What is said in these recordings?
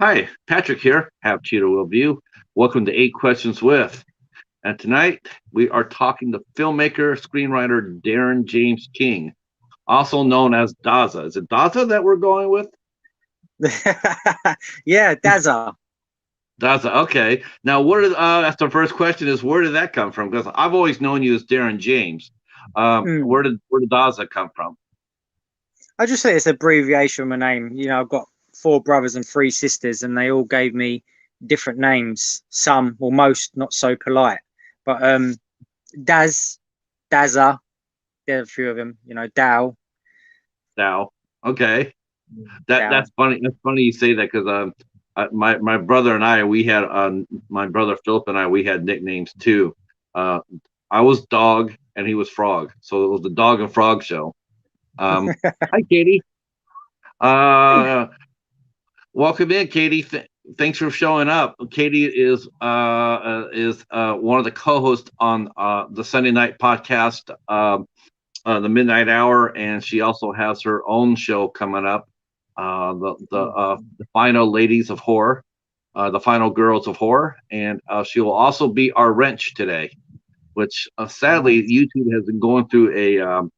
Hi, Patrick here. Have Cheetah Will View. Welcome to Eight Questions with. And tonight we are talking to filmmaker, screenwriter Darren James King, also known as Dazza. Is it Dazza that we're going with? Yeah, Dazza. Dazza. Okay. Now, that's the first question: is where did that come from? Because I've always known you as Darren James. Mm. Where did Dazza come from? I just say it's abbreviation of my name. I've got four brothers and three sisters, and they all gave me different names. Some, or most, not so polite. But Daz, Dazza, there are a few of them. Dow, Now, okay. That Dow. that's funny. That's funny you say that because my brother and I we had my brother Philip and I we had nicknames too. Uh, I was Dog and he was Frog, so it was the Dog and Frog show. Hi, Katie. Uh, Welcome in, Katie. Thanks for showing up. Katie is one of the co-hosts on the Sunday night podcast, the Midnight Hour, and she also has her own show coming up, the Final Ladies of Horror, the Final Girls of Horror, and she will also be our wrench today. Which sadly YouTube has been going through a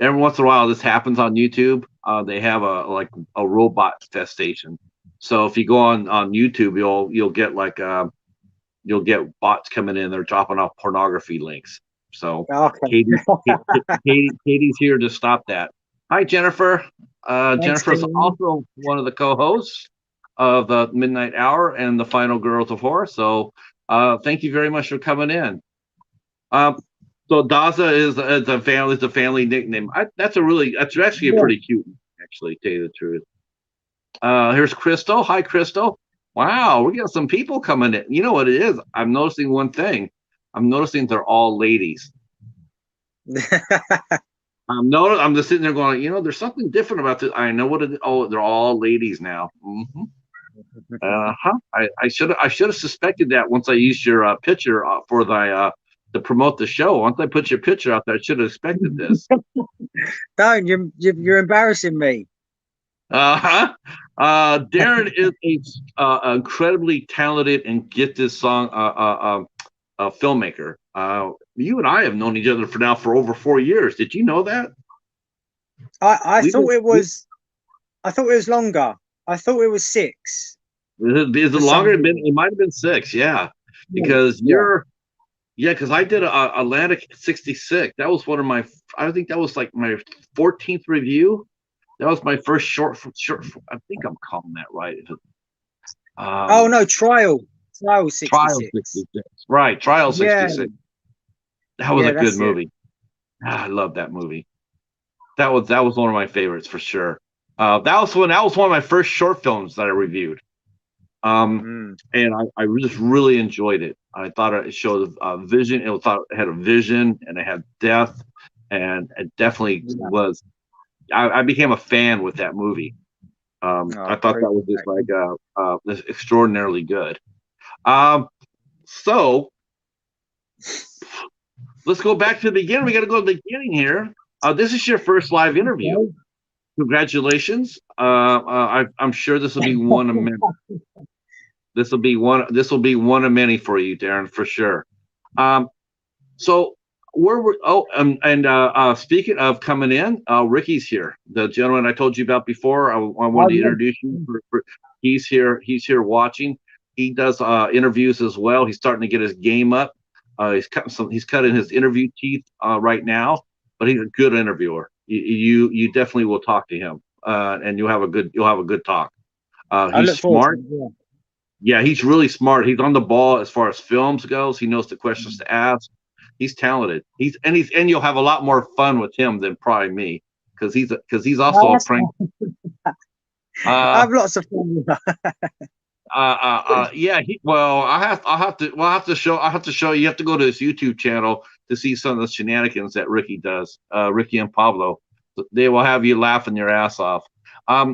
every once in a while this happens on YouTube. They have a robot infestation. So if you go on YouTube, you'll get you'll get bots coming in. They're dropping off pornography links. So Okay. Katie's here to stop that. Hi, Jennifer. Thanks, Jennifer's Dean. also one of the co-hosts of the Midnight Hour and the Final Girls of Horror. So thank you very much for coming in. Um, so Daza is a family nickname. That's actually a Yeah. pretty cute, actually, to tell you the truth. Here's Crystal. Hi, Crystal. Wow, we got some people coming in. You know what it is? I'm noticing one thing. I'm noticing they're all ladies. I'm just sitting there going, there's something different about this. I know what it is. Oh, they're all ladies now. Uh-huh. I should have suspected that once I used your picture for the to promote the show. Once I put your picture out there, I should have expected this. Don't you're embarrassing me. Uh-huh. Darren is incredibly talented and gifted filmmaker. You and I have known each other for over 4 years. Did you know that? I We thought did. it was. I thought it was longer. I thought it was six Is it for some longer? It reason. might have been 6. Yeah, Yeah. because Yeah. because I did a Atlantic 66. That was one of my. I think that was like my 14th review. That was my first short. I think I'm calling that right. Oh Um, no, trial Trial 66. 66. Right, Trial Yeah, 66. That was a yeah, good that's it. movie. I love that movie. That was one of my favorites for sure. That was one of my first short films that I reviewed. Um, Mm. and I just really enjoyed it. I thought it showed a vision. Thought it had a vision and it had depth, and it definitely Yeah. was. I became a fan with that movie. Oh, I thought that was just great. this extraordinarily good. Um, so let's go back to the beginning. We got to go to the beginning here. This is your first live interview. Okay. Congratulations. I'm sure this will be one of many. This will be one of many for you, Darren, for sure. Um, so where were and speaking of coming in, Ricky's here. The gentleman I told you about before. I Oh wanted to introduce you. yeah. He's here. He's here watching. He does interviews as well. He's starting to get his game up. He's cutting his interview teeth right now, but he's a good interviewer. You definitely will talk to him, and you'll have a good talk. I He's look forward to smart. it. Yeah. Yeah, he's really smart. He's on the ball as far as films goes. He knows the questions Mm. to ask. He's talented. And you'll have a lot more fun with him than probably me because he's Oh, also a that's prank. fine. I Uh, have lots of fun with that. yeah. Well, I have to show you. You have to go to his YouTube channel to see some of the shenanigans that Ricky does. Ricky and Pablo, they will have you laughing your ass off.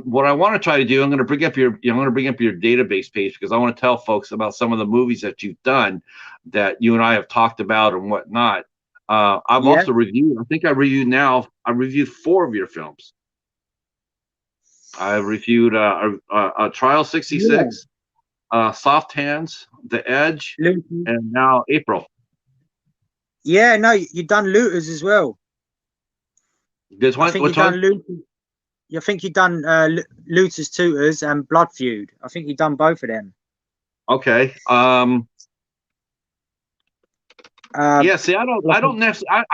What I want to try to do, I'm going to bring up your database page because I want to tell folks about some of the movies that you've done that you and I have talked about and whatnot. I've Yeah. also reviewed. I think I reviewed 4 of your films. I reviewed Trial Yeah. 66, Soft Hands, The Edge, Looters. and now April. Yeah, no, you've done Looters as well. This I one, think which you've done one? Looters. I think you've done Looters, Tutors, and Blood Feud. I think you've done both of them. Okay. Uh, Yeah, see, I don't necessarily,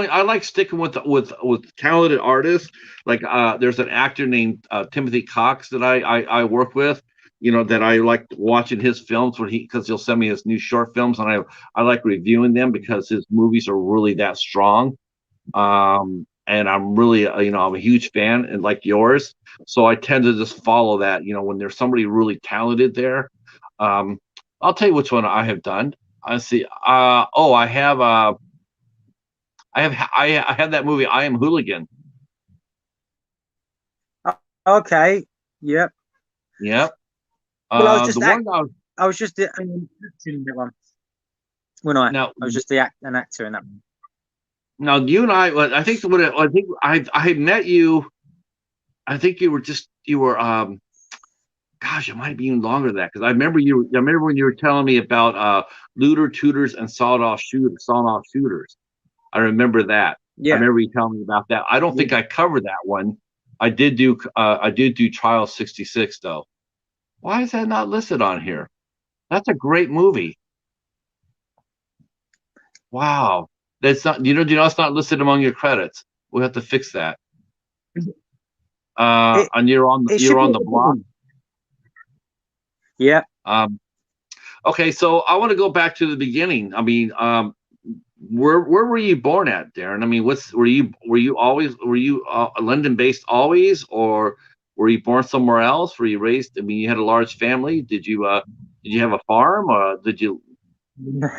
I like sticking with talented artists. Like, there's an actor named Timothy Cox that I work with, that I like watching his films because he'll send me his new short films, and I like reviewing them because his movies are really that strong. And I'm really, I'm a huge fan, and like yours, so I tend to just follow that. When there's somebody really talented there. um, I'll tell you which one I have done. I see. Oh, I have that movie. I Am Hooligan. okay. Yep. Yep. Well, The one I was just acting in that one. When I now was just an actor in that one. now you and I think I think I had met you. I think you were gosh, it might be even longer than that because I remember when you were telling me about looter tutors and sawed off shooters. I remember that. I Yeah. remember you telling me about that. I don't think I covered that one. I did do Trial 66 though. Why is that not listed on here? That's a great movie. Wow. That's not it's not listed among your credits. We'll have to fix that. It And it should you're be on at the the block. bottom. Yeah. Um, okay, so I want to go back to the beginning. I mean, where were you born at, Darren? I mean, were you London based always, or were you born somewhere else? Were you raised? I mean, you had a large family. Did you have a farm, or did you were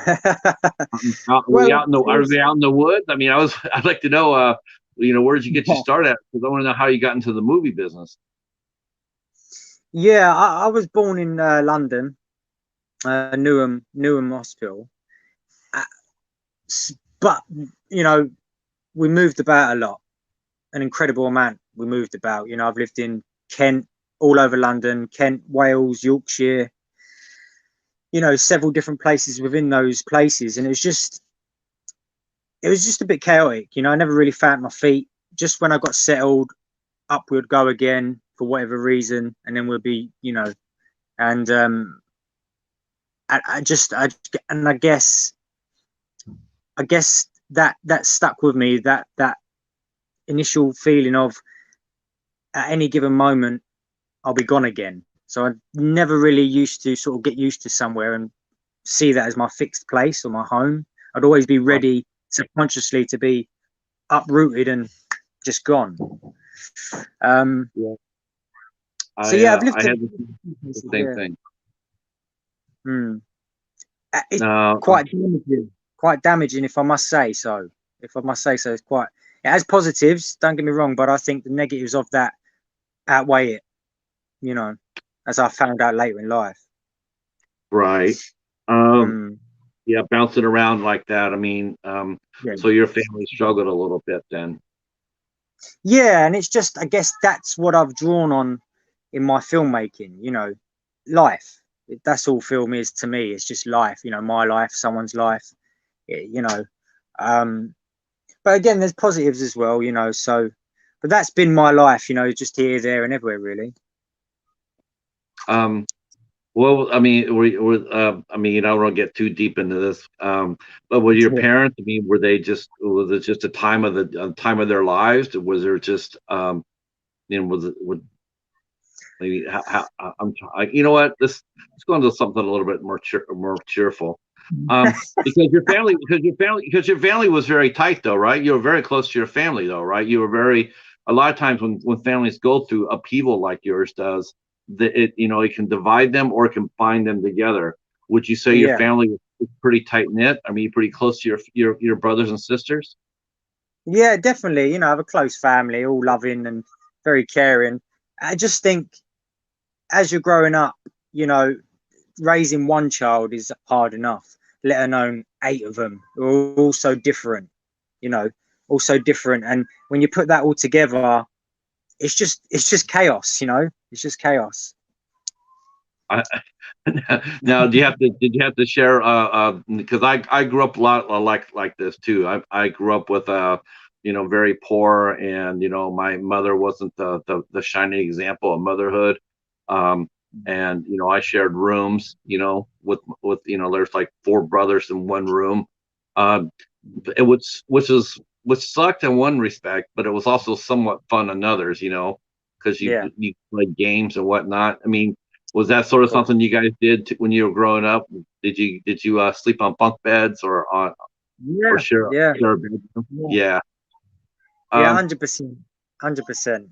you Well, out in the are you out in the woods? I mean, I'd like to know. Where did you get your start at? Because I want to know how you got into the movie business. yeah, I was born in London, Newham Hospital. Uh, but we moved about a lot, an incredible amount. We moved about. I've lived in Kent, all over London, Kent, Wales, Yorkshire. Several different places within those places, and it was just a bit chaotic. I never really found my feet. Just when I got settled, up we'd go again for whatever reason, and then we'll be, and I just, and I guess that stuck with me. That initial feeling of at any given moment I'll be gone again. So I never really used to sort of get used to somewhere and see that as my fixed place or my home. I'd always be ready subconsciously to be uprooted and just gone. Yeah. So yeah, I've I lived had in the same thing. It's No, quite damaging, if I must say so. If I must say so, it has positives. Don't get me wrong, but I think the negatives of that outweigh it. As I found out later in life. right. Mm, Yeah, bouncing around like that. I mean, yeah. so your family struggled a little bit then. Yeah, and it's just, I guess that's what I've drawn on in my filmmaking. Life. That's all film is to me. It's just life. My life, someone's life. You know. Um, but again, there's positives as well. So, but that's been my life. Just here, there, and everywhere, really. Well, I mean, I mean, I don't want to get too deep into this. But were your parents? I mean, was it just a time of their lives? Was there just, was it, would maybe, you know what? Let's go into something a little bit more cheerful. Because your family was very tight, though, right? You were very close to your family, though, right? A lot of times when families go through upheaval like yours does, it can divide them or it can bind them together. Would you say your Yeah. family was pretty tight knit? I mean, pretty close to your brothers and sisters? Yeah, definitely. I have a close family, all loving and very caring. I just think as you're growing up, raising one child is hard enough, let alone 8 of them who are all so different, you know, all so different. And when you put that all together, it's just chaos, you know. It's just chaos. I, now, did you have to share? Because I grew up a lot like this too. I grew up with very poor, and my mother wasn't the shining example of motherhood. And I shared rooms, with there's like four brothers in one room. Um, which sucked in one respect, but it was also somewhat fun in others, because Yeah. you play games and whatnot. I mean, was that sort of something you guys did when you were growing up? Did you sleep on bunk beds or Yeah. share a bedroom? Yeah. Yeah. Um, 100%. 100%.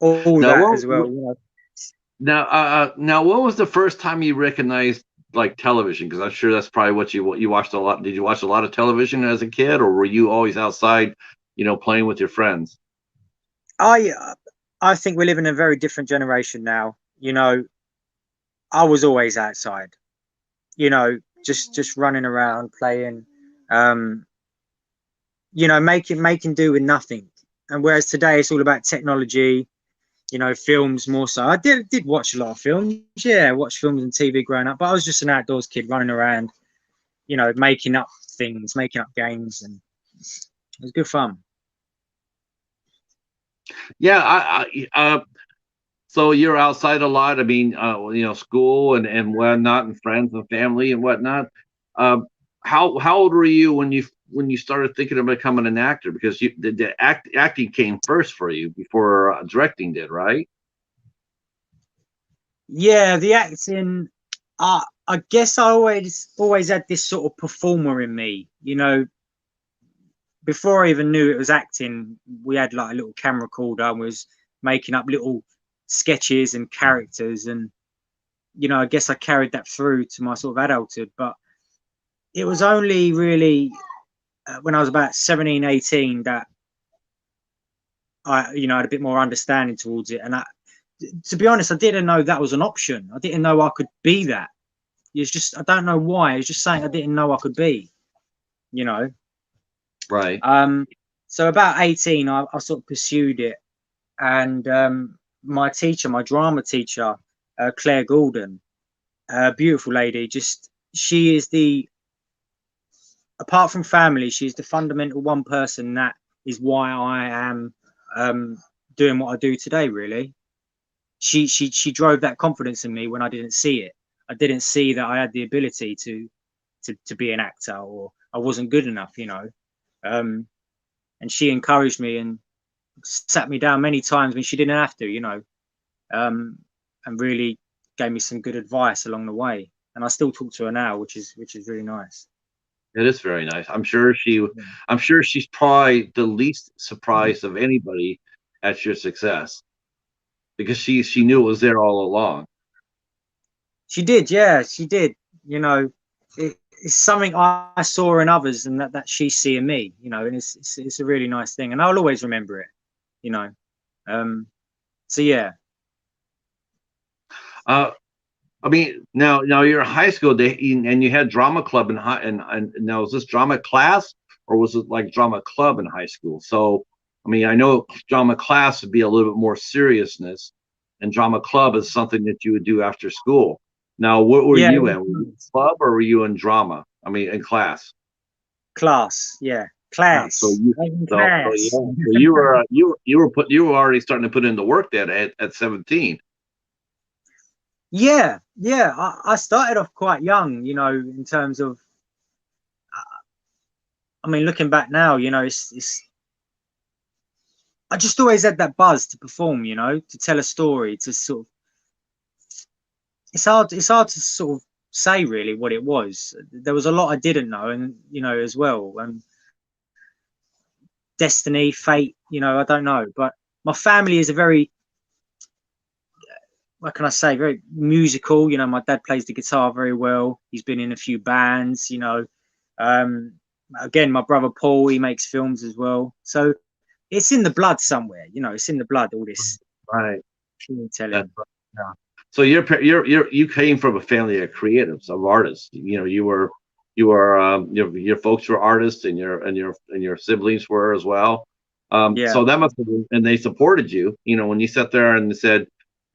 All now that what as well. You know. now what was the first time you recognized like television? Because I'm sure that's probably what you watched a lot. Did you watch a lot of television as a kid, or were you always outside, playing with your friends? I I think we live in a very different generation now. You know, I was always outside. You know, just running around playing. Um, making do with nothing. And whereas today it's all about technology, films more so. I did watch a lot of films. Yeah, I watched films and TV growing up, but I was just an outdoors kid running around, making up things, making up games, and it was good fun. Yeah, so you're outside a lot. I mean, school and whatnot, and friends and family and whatnot. How old were you when you started thinking of becoming an actor? Because acting came first for you before directing did, right? Yeah, the acting. I guess I always had this sort of performer in me. Before I even knew it was acting, we had like a little camera recorder and was making up little sketches and characters, and I guess I carried that through to my sort of adulthood. But it was only really when I was about 17, 18 that I had a bit more understanding towards it. And to be honest, I didn't know that was an option. I didn't know I could be that. It's just, I don't know why. It's just something I didn't know I could be, you know. Right. So about 18, I sort of pursued it. And my teacher, my drama teacher, Claire Goulden, a beautiful lady, she is apart from family, she's the fundamental one person that is why I am doing what I do today, really. She drove that confidence in me when I didn't see it. I didn't see that I had the ability to be an actor, or I wasn't good enough, and she encouraged me and sat me down many times when she didn't have to, and really gave me some good advice along the way. And I still talk to her now, which is really nice. It is very nice. I'm sure she's probably the least surprised of anybody at your success, because she knew it was there all along. She did, yeah, she did. It's something I saw in others, and that she see in me. And it's a really nice thing, and I'll always remember it. So yeah. I mean, now you're in high school, and you had drama club in high, and now was this drama class, or was it like drama club in high school? So, I mean, I know drama class would be a little bit more seriousness, and drama club is something that you would do after school. Now, what were Yeah, you in? Were you in club, or were you in drama? I mean, in class. class, yeah, Yeah, class. yeah. So you were already starting to put in the work then at 17. Yeah, yeah. I started off quite young, in terms of, I mean, looking back now, it's I just always had that buzz to perform, to tell a story, to sort of, it's hard to sort of say really what it was. There was a lot I didn't know, and as well, and destiny, fate, I don't know. But my family is a very, what can I say, very musical. My dad plays the guitar very well. He's been in a few bands, again, my brother Paul, he makes films as well. So it's in the blood somewhere, it's in the blood, all this Right. telling. Yeah. So you came from a family of creatives, of artists. You were your folks were artists, and your siblings were as well. Yeah. So that must have been, and they supported you, when you sat there and said,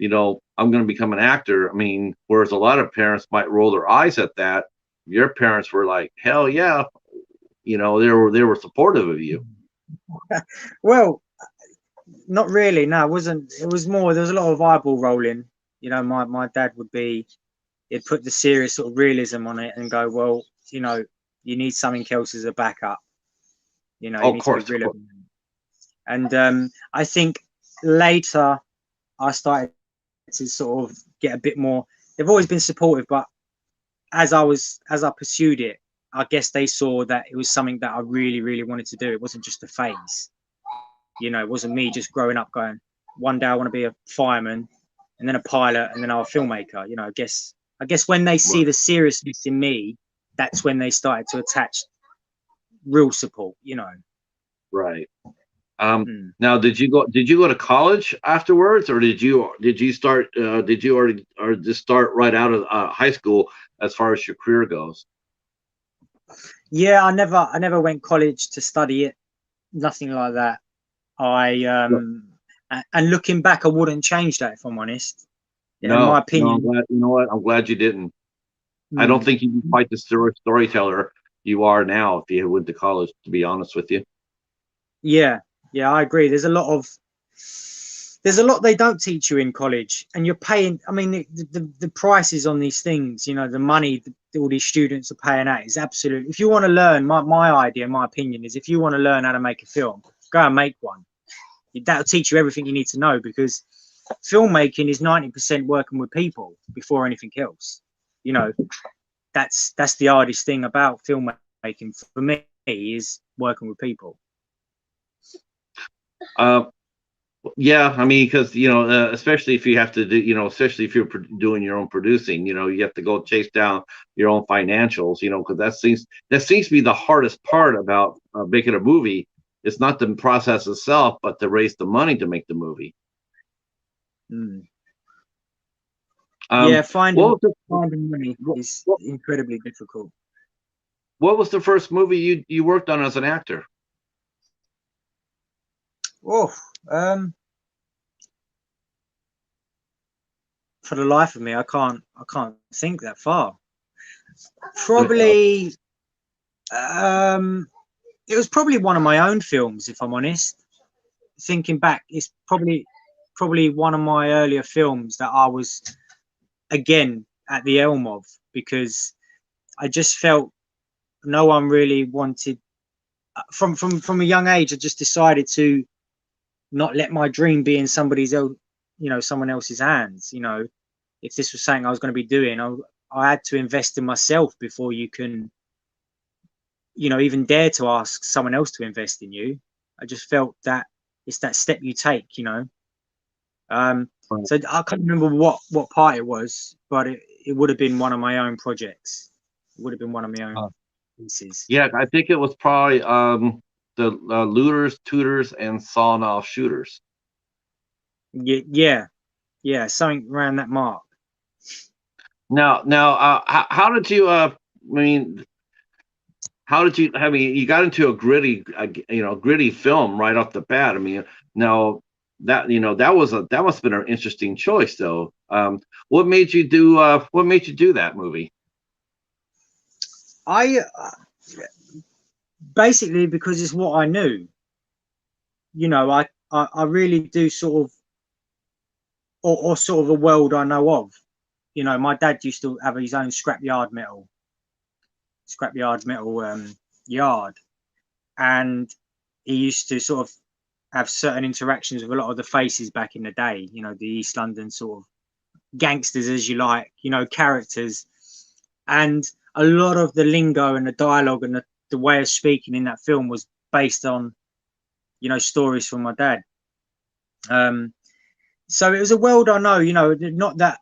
I'm going to become an actor. I mean, whereas a lot of parents might roll their eyes at that, your parents were like, hell yeah, they were supportive of you. Well, not really. No, it wasn't. It was more. There was a lot of eyeball rolling. My dad he'd put the serious sort of realism on it and go, well, you need something else as a backup. You Of need to be course, of real. course. And I think later I started to sort of get a bit more. They've always been supportive, but as I pursued it, I guess they saw that it was something that I really, really wanted to do. It wasn't just a phase. It wasn't me just growing up going, one day I want to be a fireman, and then a pilot, and then I'm a filmmaker. I guess when they see the seriousness in me, that's when they started to attach real support. Right. Now, did you go to college afterwards, or did you start? Did you already, or just start right out of high school as far as your career goes? Yeah, I never went college to study it. Nothing like that. And looking back, I wouldn't change that, if I'm honest. In my opinion, you know what? I'm glad you didn't. I don't think you'd be quite the storyteller you are now if you went to college, to be honest with you. Yeah, I agree. There's a lot they don't teach you in college, and you're paying. I mean, the prices on these things, the money that all these students are paying out is absolute. If you want to learn, my idea, my opinion is, if you want to learn how to make a film, go and make one. That'll teach you everything you need to know, because filmmaking is 90% working with people before anything else. That's the hardest thing about filmmaking for me, is working with people. Yeah, I mean, because especially if you have to do, especially if you're doing your own producing, you have to go chase down your own financials, because that seems to be the hardest part about making a movie. It's not the process itself, but to raise the money to make the movie. Yeah, finding money is incredibly difficult. What was the first movie you worked on as an actor? Oh, for the life of me, I can't think that far. Probably, it was probably one of my own films, if I'm honest. Thinking back, it's probably one of my earlier films that I was again at the helm of, because I just felt no one really wanted. From a young age, I just decided to not let my dream be in somebody's own, someone else's hands. If this was something I was going to be doing, I had to invest in myself before you can, even dare to ask someone else to invest in you. I just felt that it's that step you take, So I can't remember what part it was, but it would have been one of my own projects. It would have been one of my own pieces. Yeah, I think it was probably the Looters, Tutors, and Sawn Off Shooters. Yeah, something around that mark. Now, how did you? I mean, how did you? I mean, you got into a gritty film right off the bat. I mean, now that that must have been an interesting choice, though. What made you do? What made you do that movie? I basically, because it's what I knew. I really do sort of, or sort of a world I know of. My dad used to have his own scrapyard metal yard, and he used to sort of have certain interactions with a lot of the faces back in the day. The East London sort of gangsters, as you like, characters, and a lot of the lingo and the dialogue and the way of speaking in that film was based on stories from my dad. So it was a world I know, not that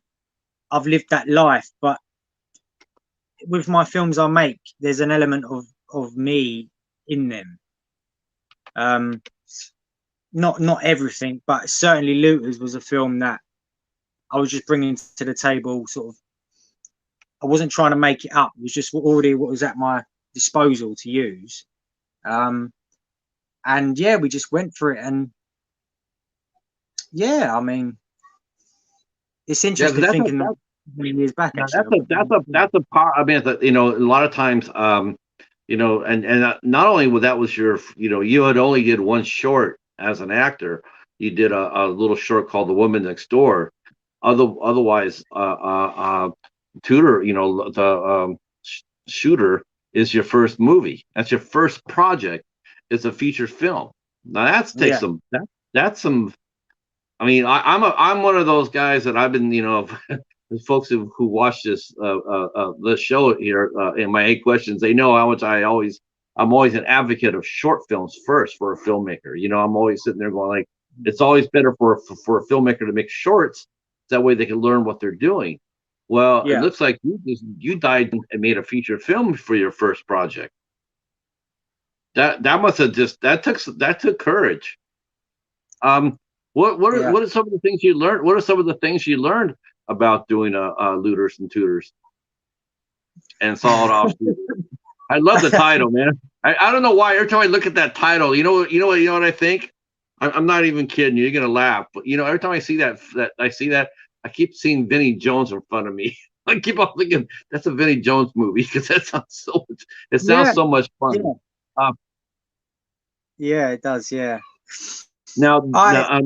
I've lived that life, but with my films I make, there's an element of me in them. Not everything, but certainly Looters was a film that I was just bringing to the table. Sort of, I wasn't trying to make it up. It was just already what was at my disposal to use. and yeah, we just went for it. And yeah, I mean, it's Yeah, 'cause interesting thinking that many years back, yeah, actually. that's a part. I mean, you know, a lot of times, you know, and not only that was your, you know, you had only did one short as an actor. You did a little short called "The Woman Next Door." Otherwise, Tutor, you know, the Shooter is your first movie. That's your first project. It's a feature film. Now that's takes Yeah, some that's some. I mean, I'm one of those guys that I've been, you know, the folks who watch this show here in my 8 questions, they know how much I'm always an advocate of short films first for a filmmaker. You know, I'm always sitting there going like, it's always better for a filmmaker to make shorts. That way they can learn what they're doing. Well, it yeah, looks like you died and made a feature film for your first project. That must have just that took courage. Um, yeah. what are some of the things you learned? What are some of the things you learned about doing looters and tutors and solid offshoot? I love the title, man. I don't know why. Every time I look at that title, you know what I think. I'm not even kidding you. You're gonna laugh, but you know, every time I see that, I keep seeing Vinnie Jones in front of me. I keep on thinking that's a Vinnie Jones movie because that sounds so. It sounds Yeah, so much yeah, fun. Uh, yeah, it does. Yeah. now, I,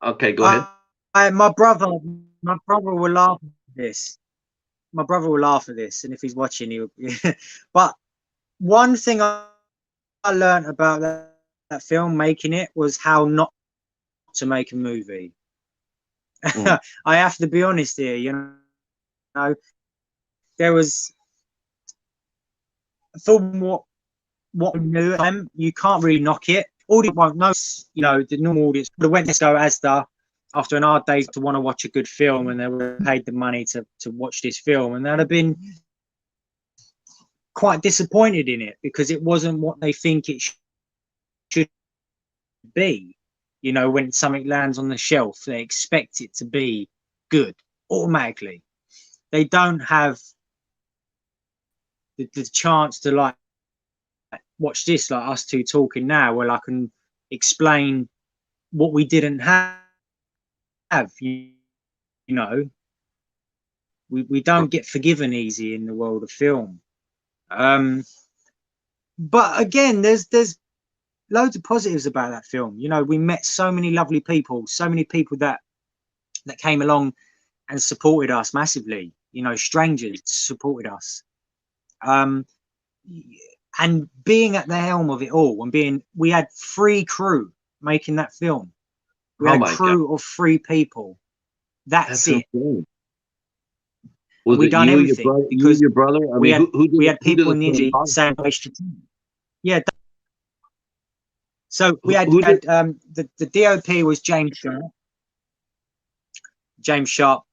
okay, go ahead. my brother will laugh at this. My brother will laugh at this, and if he's watching, he'll. But one thing I learned about that film making it was how not to make a movie. Mm, I have to be honest here, you know, there was from what we knew, you can't really knock it. Audience won't know, you know, the normal audience would have went to go Asda after an hard day to want to watch a good film, and they were paid the money to watch this film, and they'd have been quite disappointed in it because it wasn't what they think it should be. You know, when something lands on the shelf, they expect it to be good automatically. They don't have the chance to like watch this, like us two talking now, where I can explain what we didn't have. You know, we don't get forgiven easy in the world of film. Um, but again, there's loads of positives about that film. You know, we met so many lovely people, so many people that came along and supported us massively. You know, strangers supported us. Um, and being at the helm of it all, and we had 3 crew making that film. We oh had a my God, crew of 3 people. That's that's it. insane. And Was we it done everything you and because your brother? I we mean, had who we did had people the in the industry cinematography? saying, yeah. So we Who did? had the DOP was James Sharp. James Sharp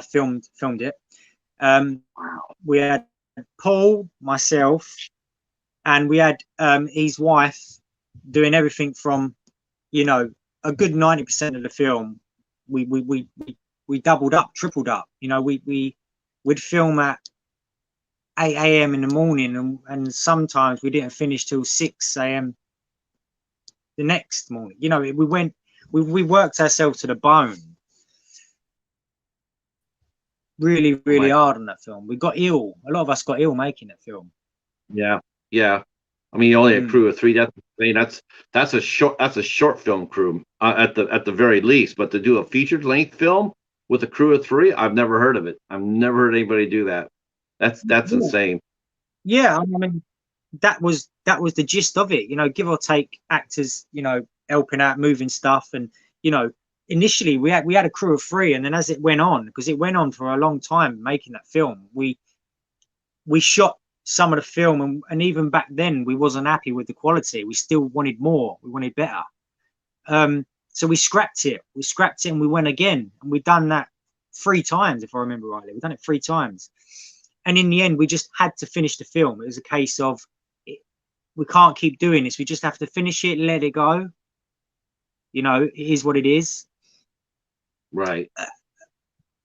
filmed it. We had Paul, myself, and we had his wife doing everything from, you know, a good 90% of the film. We doubled up, tripled up. You know, we'd film at 8 a.m. in the morning, and sometimes we didn't finish till 6 a.m. the next morning. You know, we worked ourselves to the bone. Really, Oh really my, hard on that film. We got ill. A lot of us got ill making that film. yeah, yeah. I mean, only a Mm. crew of 3. I mean, that's a short film crew at the very least. But to do a featured length film with a crew of 3, I've never heard of it. I've never heard anybody do that. That's Yeah. insane. Yeah, I mean, that was the gist of it. You know, give or take actors, you know, helping out, moving stuff, and you know, initially we had a crew of 3, and then as it went on, because it went on for a long time making that film, we shot some of the film, and even back then we wasn't happy with the quality. We still wanted more. We wanted better. So we scrapped it. And we went again, and we've done that 3 times, if I remember rightly. We've done it 3 times, and in the end, we just had to finish the film. It was a case of we can't keep doing this. We just have to finish it, let it go. You know, it is what it is. Right.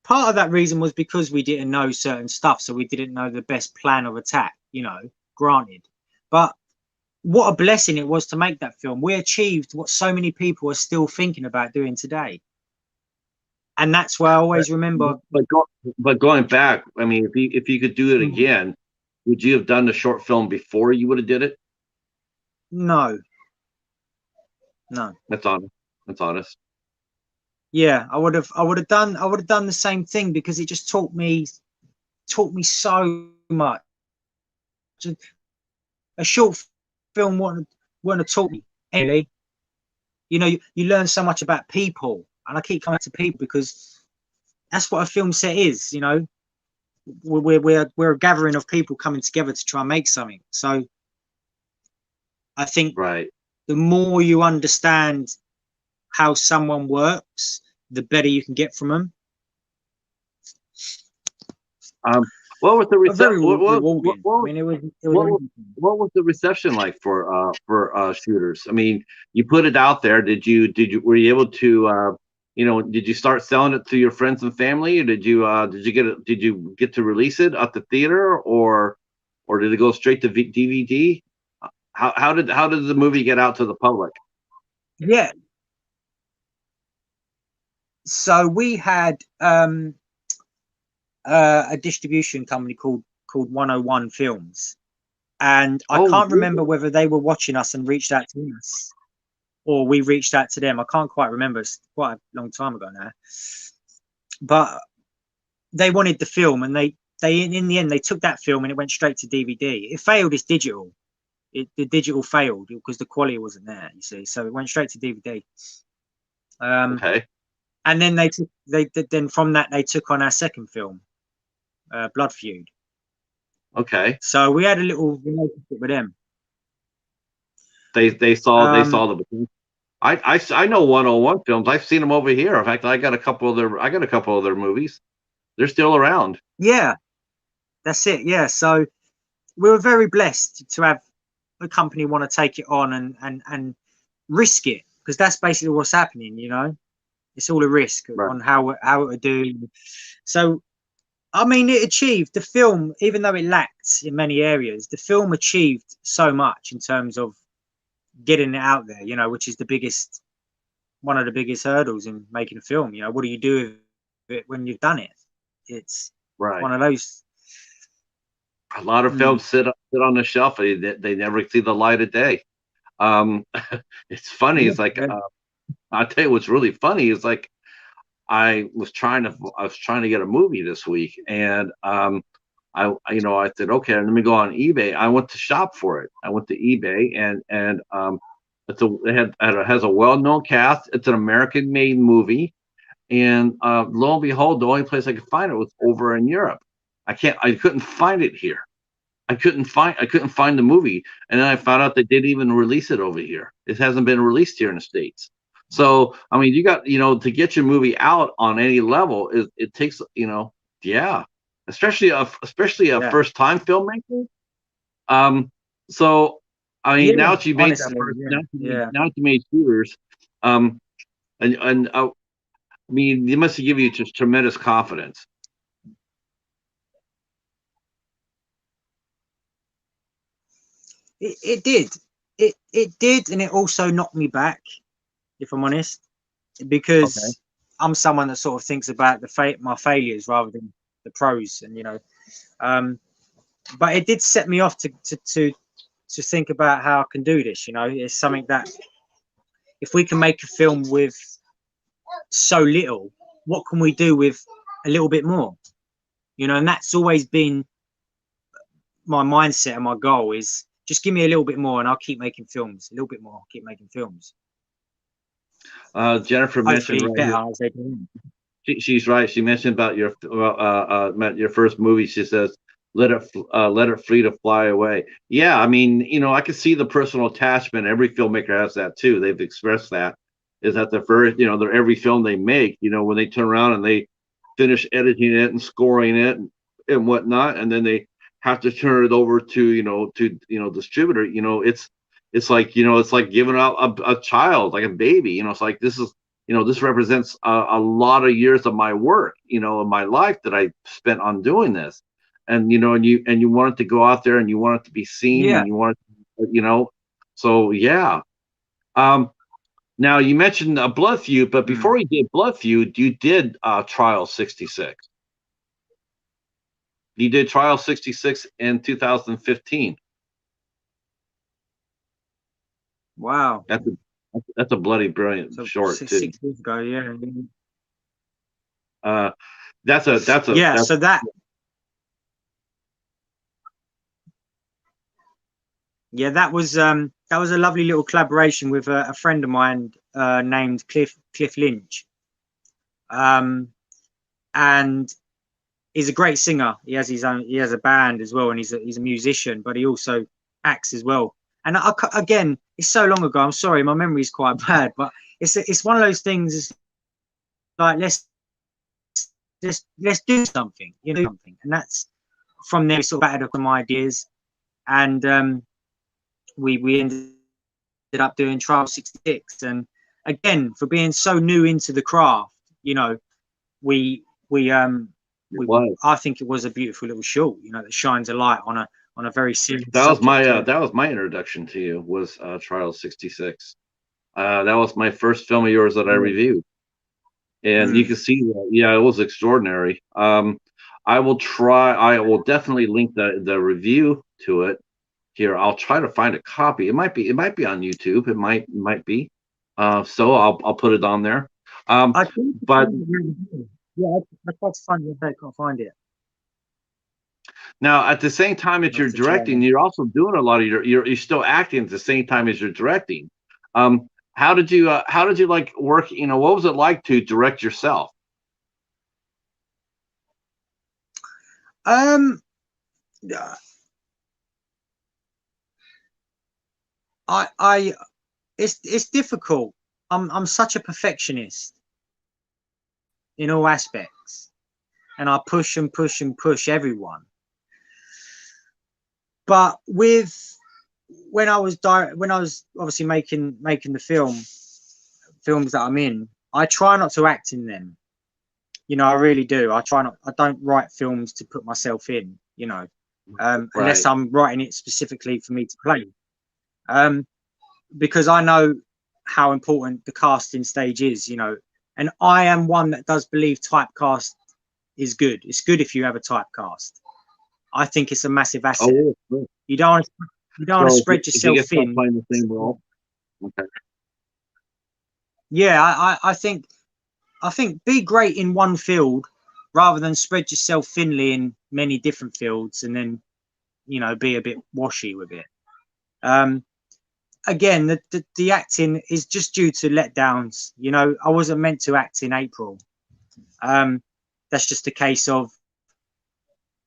Part of that reason was because we didn't know certain stuff, so we didn't know the best plan of attack. You know, granted, but what a blessing it was to make that film. We achieved what so many people are still thinking about doing today. And that's why I always remember. But going back, I mean, if you could do it Mhm. again, would you have done the short film before you would have did it? No. That's honest. That's honest. Yeah, I would have done the same thing, because it just taught me so much. A short film wouldn't have taught me anything. You know, you learn so much about people, and I keep coming back to people because that's what a film set is. You know, we're a gathering of people coming together to try and make something. So I think Right. the more you understand how someone works, the better you can get from them. What was the Very reception? rewarding. I mean, it was What was the reception like for shooters? I mean, you put it out there. Were you able to did you start selling it to your friends and family? Or did you get to release it at the theater, or did it go straight to DVD? How did the movie get out to the public? Yeah. So we had a distribution company called 101 Films, and I can't remember whether they were watching us and reached out to us, or we reached out to them. I can't quite remember. It's quite a long time ago now. But they wanted the film, and they in the end they took that film and it went straight to DVD. It failed as digital. The digital failed because the quality wasn't there, you see. So it went straight to DVD. Okay. And then then from that they took on our second film, Blood Feud. Okay. So we had a little relationship with them. They saw the. I know 101 Films. I've seen them over here. In fact, I got a couple of their movies. They're still around. Yeah, that's it. Yeah, so we were very blessed to have a company want to take it on and risk it, because that's basically what's happening. You know, it's all a risk on how it would do. So, I mean, it achieved, the film, even though it lacked in many areas, the film achieved so much in terms of getting it out there, you know, which is one of the biggest hurdles in making a film. You know, what do you do with it when you've done it? It's one of those. A lot of films sit on the shelf. They never see the light of day. It's funny. It's like I'll tell you what's really funny is, like, I was trying to get a movie this week, and I said, okay, let me go on eBay. I went to shop for it. I went to eBay, and it has a well-known cast. It's an American-made movie, and lo and behold, the only place I could find it was over in Europe. I couldn't find it here. I couldn't find the movie, and then I found out they didn't even release it over here. It hasn't been released here in the States. So, I mean, you got, to get your movie out on any level, it takes, especially a first time filmmaker. So, I mean, now that you made that first, now that you made Shooters, I mean, they must have given you just tremendous confidence. It did. It did, and it also knocked me back, if I'm honest, because I'm someone that sort of thinks about my failures rather than the pros, and but it did set me off to think about how I can do this. It's something that, if we can make a film with so little, what can we do with a little bit more? And that's always been my mindset and my goal, is just give me a little bit more and I'll keep making films. A little bit more, I'll keep making films. Jennifer mentioned she's right. She mentioned about your first movie. She says, let it free to fly away. Yeah, I mean, I can see the personal attachment. Every filmmaker has that too. They've expressed that, is that the first, their every film they make, when they turn around and they finish editing it and scoring it and whatnot, and then they have to turn it over to distributor. It's like giving out a child, like a baby. It's like, this is, this represents a lot of years of my work, in my life that I spent on doing this. And and you want it to go out there, and you want it to be seen, and you want it, So yeah. Um, Now you mentioned Blood Feud, but before you did Blood Feud, you did Trial 66. You did Trial 66 in 2015. Wow. That's a bloody brilliant So short too. 6 years ago, yeah. That's a Yeah. So that. Yeah, that was a lovely little collaboration with a friend of mine named Cliff Lynch, and he's a great singer. He has a band as well, and he's a musician, but he also acts as well. And again, it's so long ago. I'm sorry, my memory is quite bad, but it's one of those things. It's like let's do something, something, and that's from there we sort of batted up some ideas, and we ended up doing Trial 66. And again, for being so new into the craft, we I think it was a beautiful little short, that shines a light on a very serious subject. That was my introduction to you, was Trial 66. That was my first film of yours that I reviewed, and you can see that. Yeah, it was extraordinary. I will definitely link the review to it here. I'll try to find a copy. It might be on YouTube. It might be. So I'll put it on there. But yeah, I tried to find it, but I can't find it. Now, at the same time that you're directing, you're also doing a lot of you're still acting at the same time as you're directing. How did you like work? What was it like to direct yourself? It's difficult. I'm such a perfectionist in all aspects, and I push and push and push everyone. But when I was obviously making the films that I'm in, I try not to act in them. I really do. I don't write films to put myself in, unless I'm writing it specifically for me to play. Because I know how important the casting stage is, and I am one that does believe typecast is good. It's good if you have a typecast. I think it's a massive asset. Oh, you don't want to spread yourself thin. Playing the same role. Okay. Yeah, I think be great in one field rather than spread yourself thinly in many different fields and then be a bit washy with it. Again, the acting is just due to letdowns. I wasn't meant to act in April. That's just a case of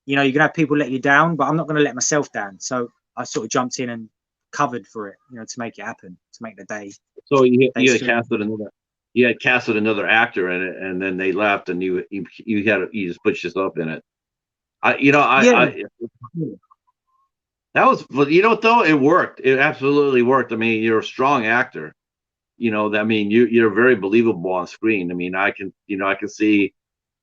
you're gonna have people let you down, but I'm not gonna let myself down. So I sort of jumped in and covered for it, to make it happen, to make the day. So you had casted another actor in it, and then they left, and you just put yourself in it. That was, what though, it worked. It absolutely worked. I mean, you're a strong actor. You're very believable on screen. I mean, I can see,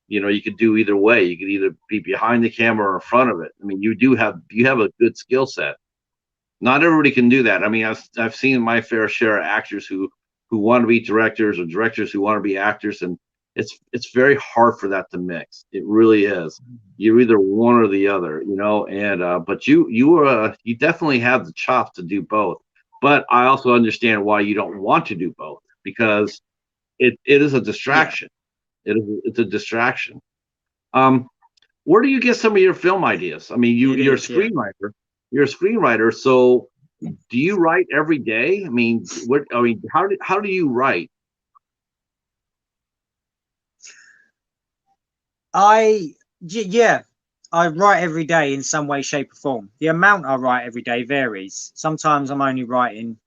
you could do either way. You could either be behind the camera or in front of it. I mean, you have a good skill set. Not everybody can do that. I mean, I've seen my fair share of actors who want to be directors, or directors who want to be actors, and it's very hard for that to mix. It really is. You're either one or the other, and but you definitely have the chops to do both. But I also understand why you don't want to do both, because it is a distraction. Yeah. It's a distraction. Where do you get some of your film ideas? I mean, you're a screenwriter. Yeah. You're a screenwriter, so do you write every day? I mean, how do you write? I write every day in some way, shape, or form. The amount I write every day varies. Sometimes I'm only writing,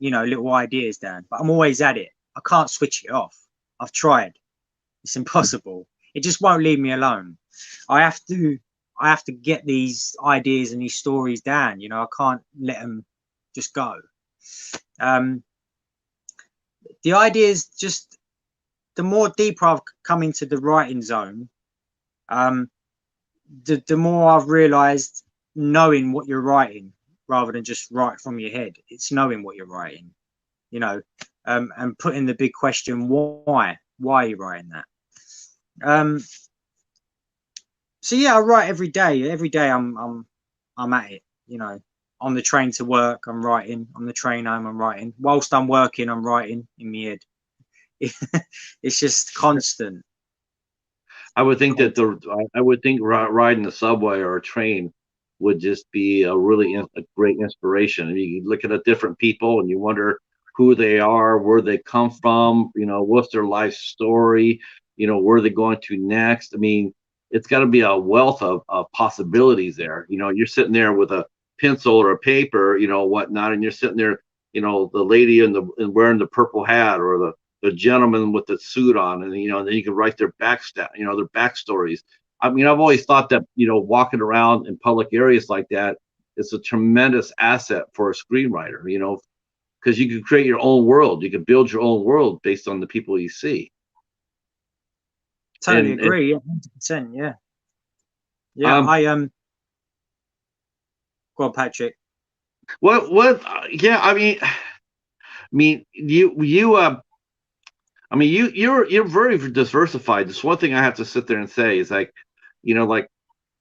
little ideas down, but I'm always at it. I can't switch it off. I've tried. It's impossible. It just won't leave me alone. I have to get these ideas and these stories down. I can't let them just go. The ideas, just the more deeper I've come into the writing zone, the more I've realized knowing what you're writing rather than just write from your head. It's knowing what you're writing, you know, and putting the big question, why are you writing that? So yeah, I write every day. Every day I'm at it, you know. On the train to work, I'm writing. On the train home, I'm writing. Whilst I'm working, I'm writing in my head. It's just constant. I would think that riding the subway or a train would just be a great inspiration. I mean, you look at different people and you wonder who they are, where they come from, you know, what's their life story, you know, where they're going to next. I mean, it's got to be a wealth of possibilities there. You know, you're sitting there with a pencil or a paper, you know, whatnot, and you're sitting there, you know, the lady wearing the purple hat, or the gentleman with the suit on, and, you know, and then you can write their their backstories. I mean, I've always thought that, you know, walking around in public areas like that is a tremendous asset for a screenwriter, you know, because you can create your own world. You can build your own world based on the people you see. Totally agree. Yeah, 100%. Yeah. Yeah. Go on, Patrick. Yeah, I mean, you're very diversified. This one thing I have to sit there and say is, like, you know, like,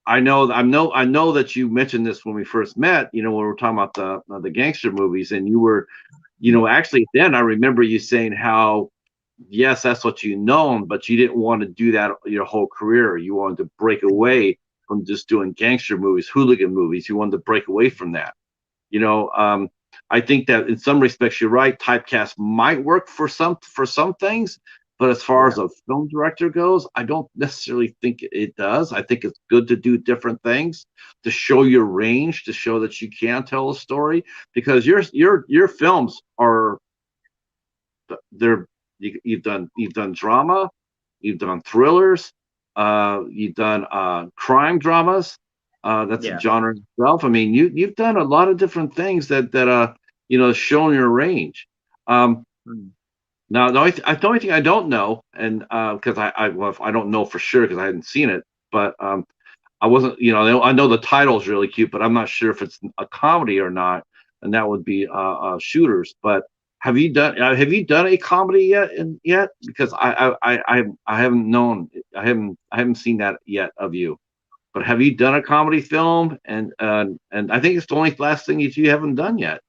I know that you mentioned this when we first met, you know, when we were talking about the gangster movies, and you were, you know, actually then I remember you saying how, yes, that's what you know, but you didn't want to do that your whole career. You wanted to break away from just doing gangster movies, hooligan movies. You wanted to break away from that. You know, I think that in some respects you're right. Typecast might work for some things, but as far as a film director goes, I don't necessarily think it does. I think it's good to do different things, to show your range, to show that you can tell a story, because your films are, you've done drama, you've done thrillers, you've done crime dramas. That's a genre itself. I mean, you've done a lot of different things that you know, shown your range. Now, the only thing I don't know, and because I don't know for sure because I hadn't seen it, but I wasn't, you know, I know the title's really cute, but I'm not sure if it's a comedy or not, and that would be Shooters. But have you done a comedy yet? Because I haven't seen that yet of you. But have you done a comedy film? And I think it's the only last thing that you haven't done yet.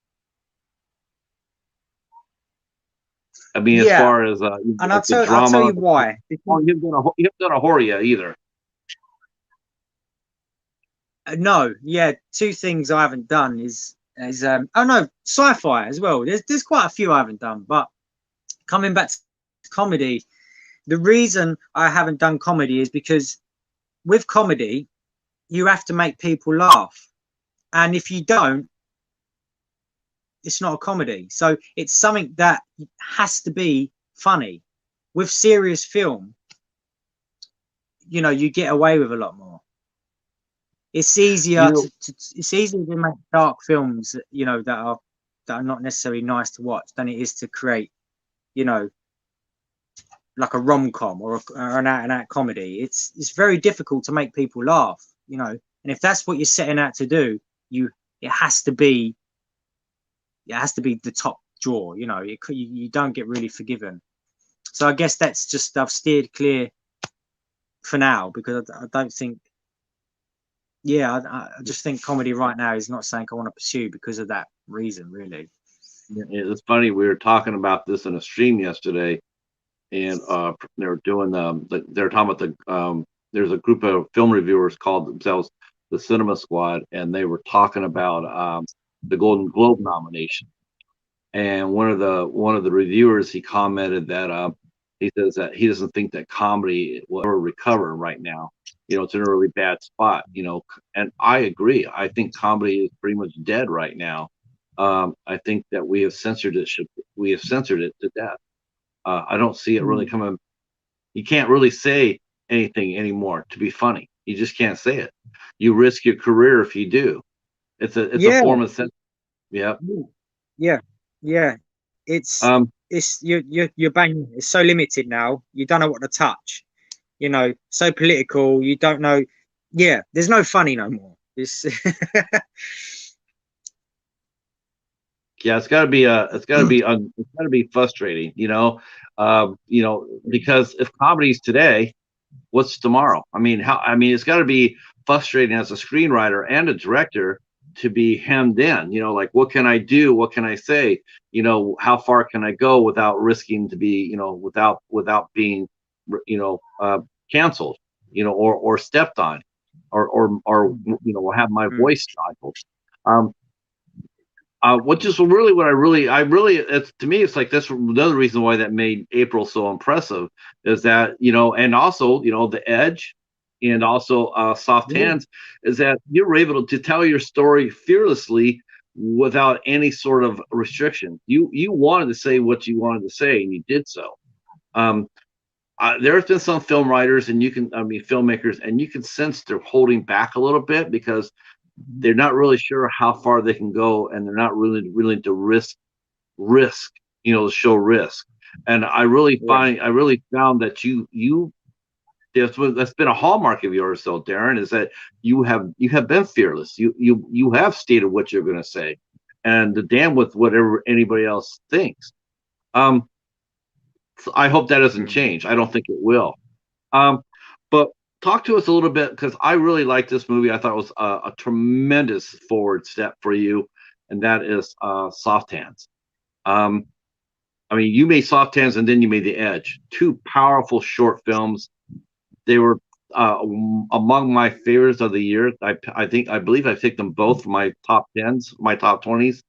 I mean, as far as and like I'll tell you why. You haven't done a horror yet either. No, yeah, two things I haven't done is oh no, sci-fi as well. There's quite a few I haven't done, but coming back to comedy, the reason I haven't done comedy is because with comedy, you have to make people laugh, and if you don't, it's not a comedy. So it's something that has to be funny. With serious film, you know, you get away with a lot more. It's easier it's easier to make dark films, you know, that are not necessarily nice to watch than it is to create, you know, like a rom-com or an out-and-out comedy. It's very difficult to make people laugh, you know, and if that's what you're setting out to do, it has to be the top draw, you know. You don't get really forgiven. So I guess that's just, I've steered clear for now, because I don't think, I just think comedy right now is not something I want to pursue because of that reason, really. It's funny, we were talking about this in a stream yesterday, and they were doing they're talking about there's a group of film reviewers called themselves the Cinema Squad, and they were talking about the Golden Globe nomination. And one of the reviewers, he commented that he says that he doesn't think that comedy will ever recover right now. You know, it's in a really bad spot. You know, and I agree. I think comedy is pretty much dead right now. I think that we have censored it. We have censored it to death. I don't see it really coming. You can't really say anything anymore to be funny. You just can't say it. You risk your career if you do. It's a form of censorship. Yeah. Yeah. It's you're banging. It's so limited now. You don't know what to touch. You know, so political. You don't know. Yeah, there's no funny no more. It's Yeah, it's got to be it's got to be frustrating, because if comedy's today, what's tomorrow? I mean, it's got to be frustrating as a screenwriter and a director to be hemmed in. Like, what can I do? What can I say? How far can I go without risking to be, without being, canceled, or stepped on, or have my voice stifled. Which is really what it's, to me, it's like, that's another reason why that made April so impressive, is that, and also, the edge, and also Soft Hands, is that you were able to tell your story fearlessly without any sort of restriction. You wanted to say what you wanted to say, and you did so. There's been some film writers filmmakers, and you can sense they're holding back a little bit because they're not really sure how far they can go, and they're not really willing to risk, to show risk. And I really found that that's been a hallmark of yours, though, Darren, is that you have been fearless. You have stated what you're going to say, and to damn with whatever anybody else thinks. So I hope that doesn't change. I don't think it will. But talk to us a little bit, because I really like this movie. I thought it was a tremendous forward step for you, and that is Soft Hands. You made Soft Hands, and then you made The Edge. Two powerful short films. They were among my favorites of the year. I believe I picked them both for my top 10s, my top 20s.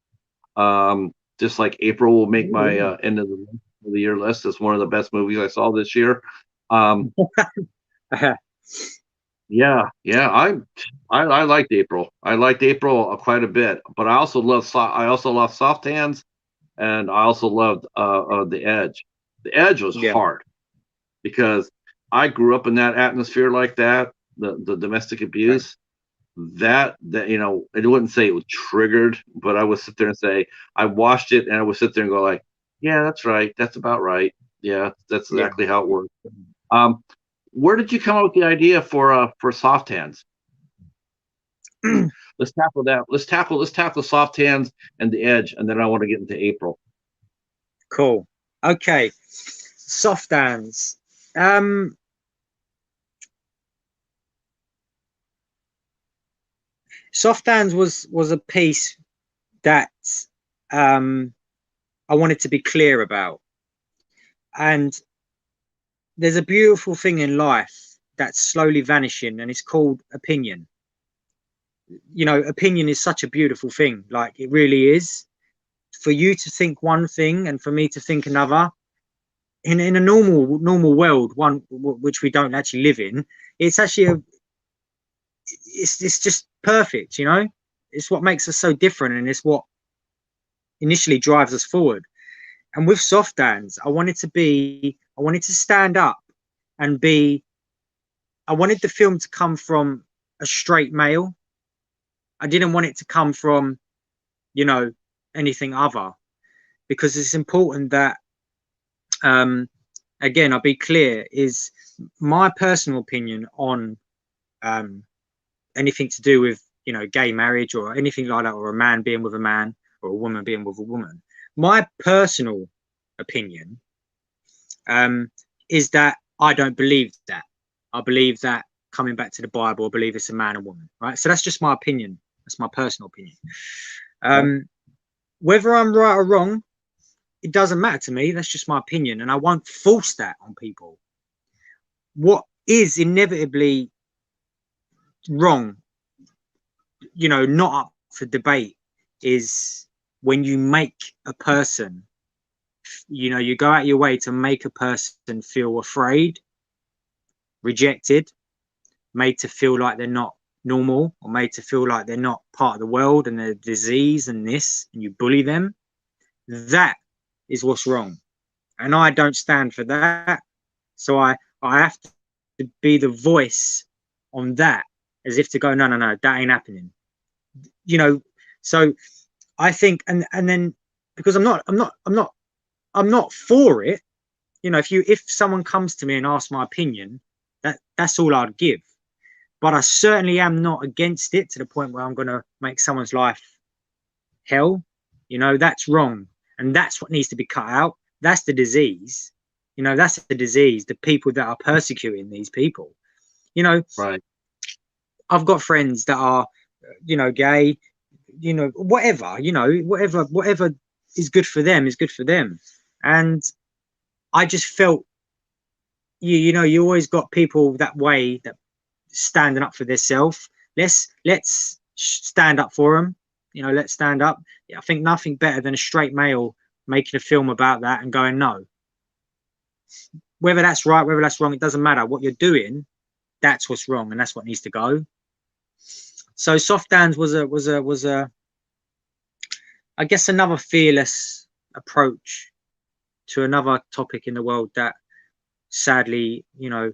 Just like April will make my end of the year list as one of the best movies I saw this year. Yeah, I liked April. I liked April quite a bit, but I also love Soft Hands, and I also loved The Edge. The Edge was hard, because I grew up in that atmosphere, like that, the domestic abuse. That it wouldn't say it was triggered, but I would sit there and say, I watched it, and I would sit there and go like, yeah, that's right, that's about right. Yeah, that's exactly how it works. Where did you come up with the idea for Soft Hands? Let's tackle that. Let's tackle Soft Hands and The Edge, and then I want to get into April. Cool. Okay. Soft Hands. Soft Hands was a piece that I wanted to be clear about. And there's a beautiful thing in life that's slowly vanishing, and it's called opinion. Opinion is such a beautiful thing. Like, it really is. For you to think one thing and for me to think another, in a normal world, one which we don't actually live in, it's actually it's just perfect. It's what makes us so different, and it's what initially drives us forward. And with Soft Hands, I wanted to stand up and I wanted the film to come from a straight male. I didn't want it to come from, anything other, because it's important that, again, I'll be clear, is my personal opinion on anything to do with, gay marriage or anything like that, or a man being with a man or a woman being with a woman. My personal opinion is that I don't believe that. I believe that, coming back to the Bible, I believe it's a man and woman, right? So that's just my opinion. That's my personal opinion. Whether I'm right or wrong, it doesn't matter to me. That's just my opinion, and I won't force that on people. What is inevitably wrong, not up for debate, is when you make a person, you go out your way to make a person feel afraid, rejected, made to feel like they're not normal, or made to feel like they're not part of the world and they're disease and this, and you bully them. That is what's wrong, and I don't stand for that. So I have to be the voice on that, as if to go, no, that ain't happening. So I think, and then, because I'm not for it. If someone comes to me and asks my opinion, that's all I'd give. But I certainly am not against it to the point where I'm going to make someone's life hell. You know, that's wrong, and that's what needs to be cut out. That's the disease. You know, that's the disease. The people that are persecuting these people. You know, Right. I've got friends that are, you know, gay. You know, whatever. You know, whatever is good for them is good for them. And I just felt, you know, you always got people that way that standing up for themselves. Let's stand up for them. You know, let's stand up. I think nothing better than a straight male making a film about that and going, no. Whether that's right, whether that's wrong, it doesn't matter. What you're doing, that's what's wrong, and that's what needs to go. So Soft Dance was a I guess another fearless approach to another topic in the world that sadly, you know,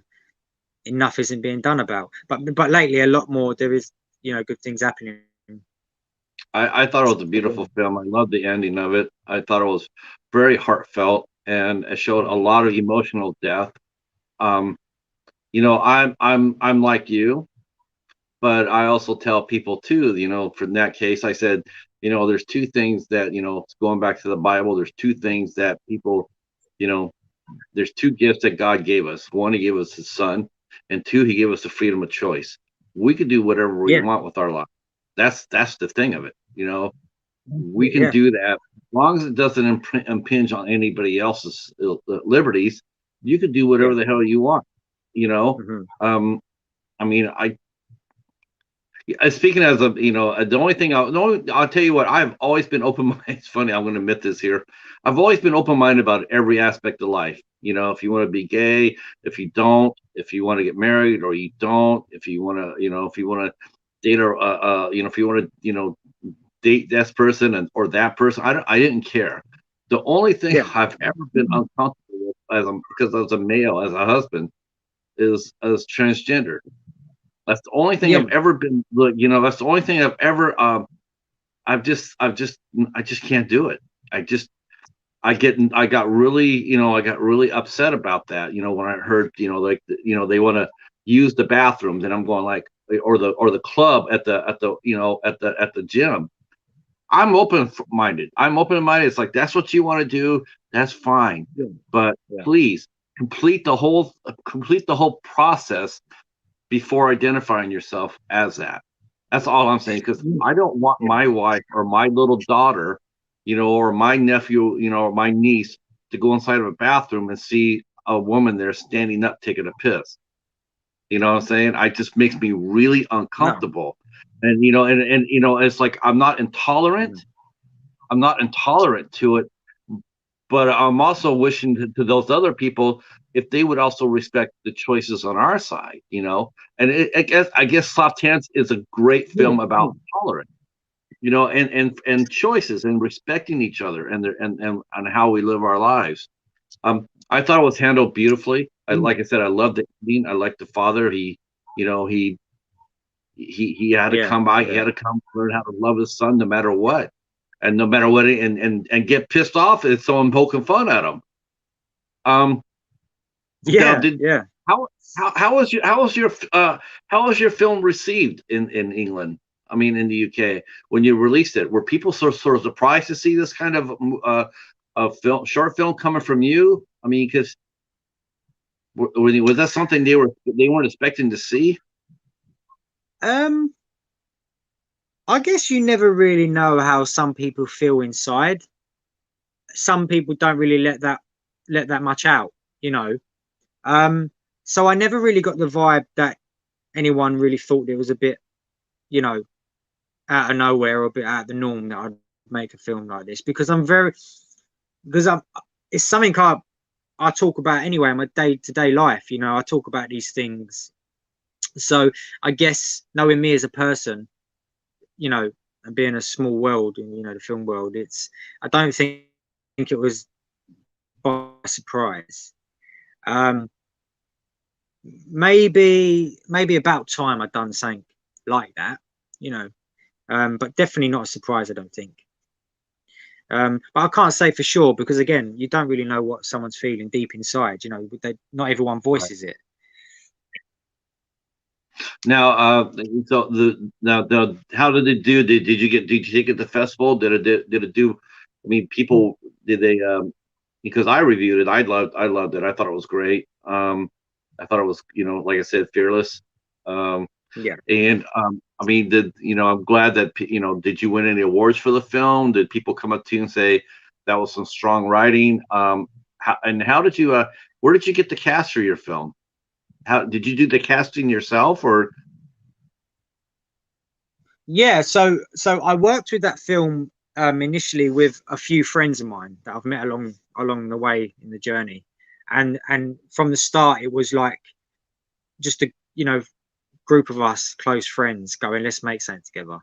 enough isn't being done about. But lately a lot more. There is, you know, good things happening. I thought it was a beautiful film. I loved the ending of it. I thought it was very heartfelt, and it showed a lot of emotional depth. You know, I'm like you, but I also tell people too, you know, for that case, I said, you know, there's two things that, you know, going back to the Bible, there's two things that people, you know, there's two gifts that God gave us. One, he gave us his son, and two, he gave us the freedom of choice. We can do whatever we want with our life. That's the thing of it, you know. We can do that as long as it doesn't impinge on anybody else's liberties. You can do whatever the hell you want, you know. I mean, speaking as a, you know, the only thing I'll tell you what, I've always been open-minded. It's funny, I'm going to admit this here. I've always been open-minded about every aspect of life. You know, if you want to be gay, if you don't, if you want to get married or you don't, if you want to, you know, if you want to date or, you know, if you want to, you know, date this person or that person, I didn't care. The only thing I've ever been uncomfortable with because I was a male, as a husband, is as transgender. That's the only thing I've ever been, you know, that's the only thing I've ever, I just can't do it. I got really, you know, I got really upset about that, you know, when I heard, you know, like, you know, they want to use the bathrooms, and I'm going like, or the club at the, you know, at the gym. I'm open-minded. It's like, that's what you want to do. That's fine. But please complete the whole process before identifying yourself as that. That's all I'm saying, because I don't want my wife or my little daughter, you know, or my nephew, you know, or my niece to go inside of a bathroom and see a woman there standing up taking a piss. You know what I'm saying? It just makes me really uncomfortable. And you know, and you know, it's like I'm not intolerant. I'm not intolerant to it, but I'm also wishing to those other people if they would also respect the choices on our side, you know. And I guess Soft Dance is a great film about tolerance, you know, and choices and respecting each other and how we live our lives. I thought it was handled beautifully. Like I said, I loved the ending. I liked the father. He, you know, he had to come by. He had to come learn how to love his son no matter what, and no matter what, and get pissed off if someone poking fun at him. How was your film received in England? I mean, in the UK when you released it, were people sort of surprised to see this kind of short film coming from you? I mean, because was that something they weren't expecting to see? I guess you never really know how some people feel inside. Some people don't really let that much out, you know. So I never really got the vibe that anyone really thought it was a bit, you know, out of nowhere or a bit out of the norm that I'd make a film like this, because it's something I talk about anyway in my day-to-day life. You know, I talk about these things. So I guess knowing me as a person, you know, and being a small world in, you know, the film world, I don't think it was by surprise. Maybe about time I'd done something like that, you know, but definitely not a surprise, I don't think. But I can't say for sure, because again, you don't really know what someone's feeling deep inside. You know, not everyone voices it. Now, how did it do? Did you take it to the festival? Did it do I mean, people did they because I reviewed it. I loved it. I thought it was great. I thought it was, like I said, fearless. Um, Yeah. and I mean, I'm glad that did you win any awards for the film? Did people come up to you and say that was some strong writing? How did you where did you get the cast for your film? How did you do the casting yourself, or? Yeah, so I worked with that film initially with a few friends of mine that I've met along the way in the journey, and from the start it was like just a group of us close friends going, let's make something together,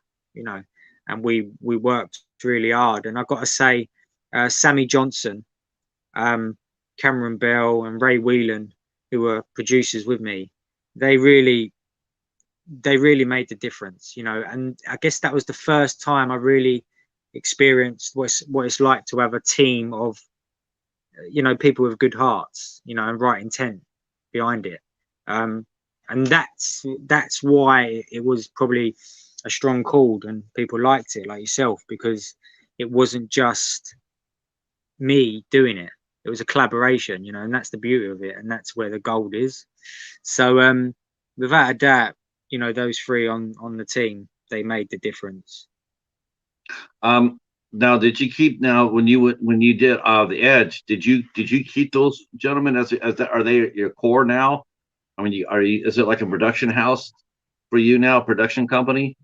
and we worked really hard. And I've got to say, Sammy Johnson, Cameron Bell, and Ray Whelan, who were producers with me, they really made the difference, and I guess that was the first time I really experienced what it's like to have a team of people with good hearts, and right intent behind it. And that's why it was probably a strong chord and people liked it, like yourself, because it wasn't just me doing it. It was a collaboration, and that's the beauty of it, and that's where the gold is. So without a doubt, those three on the team, they made the difference. Now, did you keep when you did The Edge? Did you keep those gentlemen as are they your core now? I mean, is it like a production house for you now, a production company?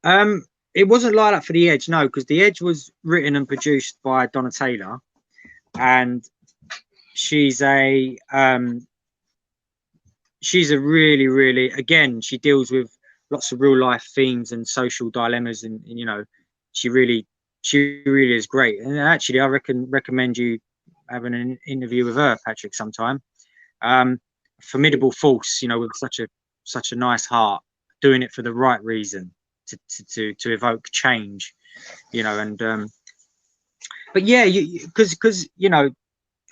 It wasn't like that for The Edge, no, because The Edge was written and produced by Donna Taylor, and she's a really, really, again, she deals with lots of real life themes and social dilemmas, and she really is great. And actually, I recommend you having an interview with her, Patrick, sometime. Formidable force, with such a nice heart, doing it for the right reason, to evoke change, and but yeah, because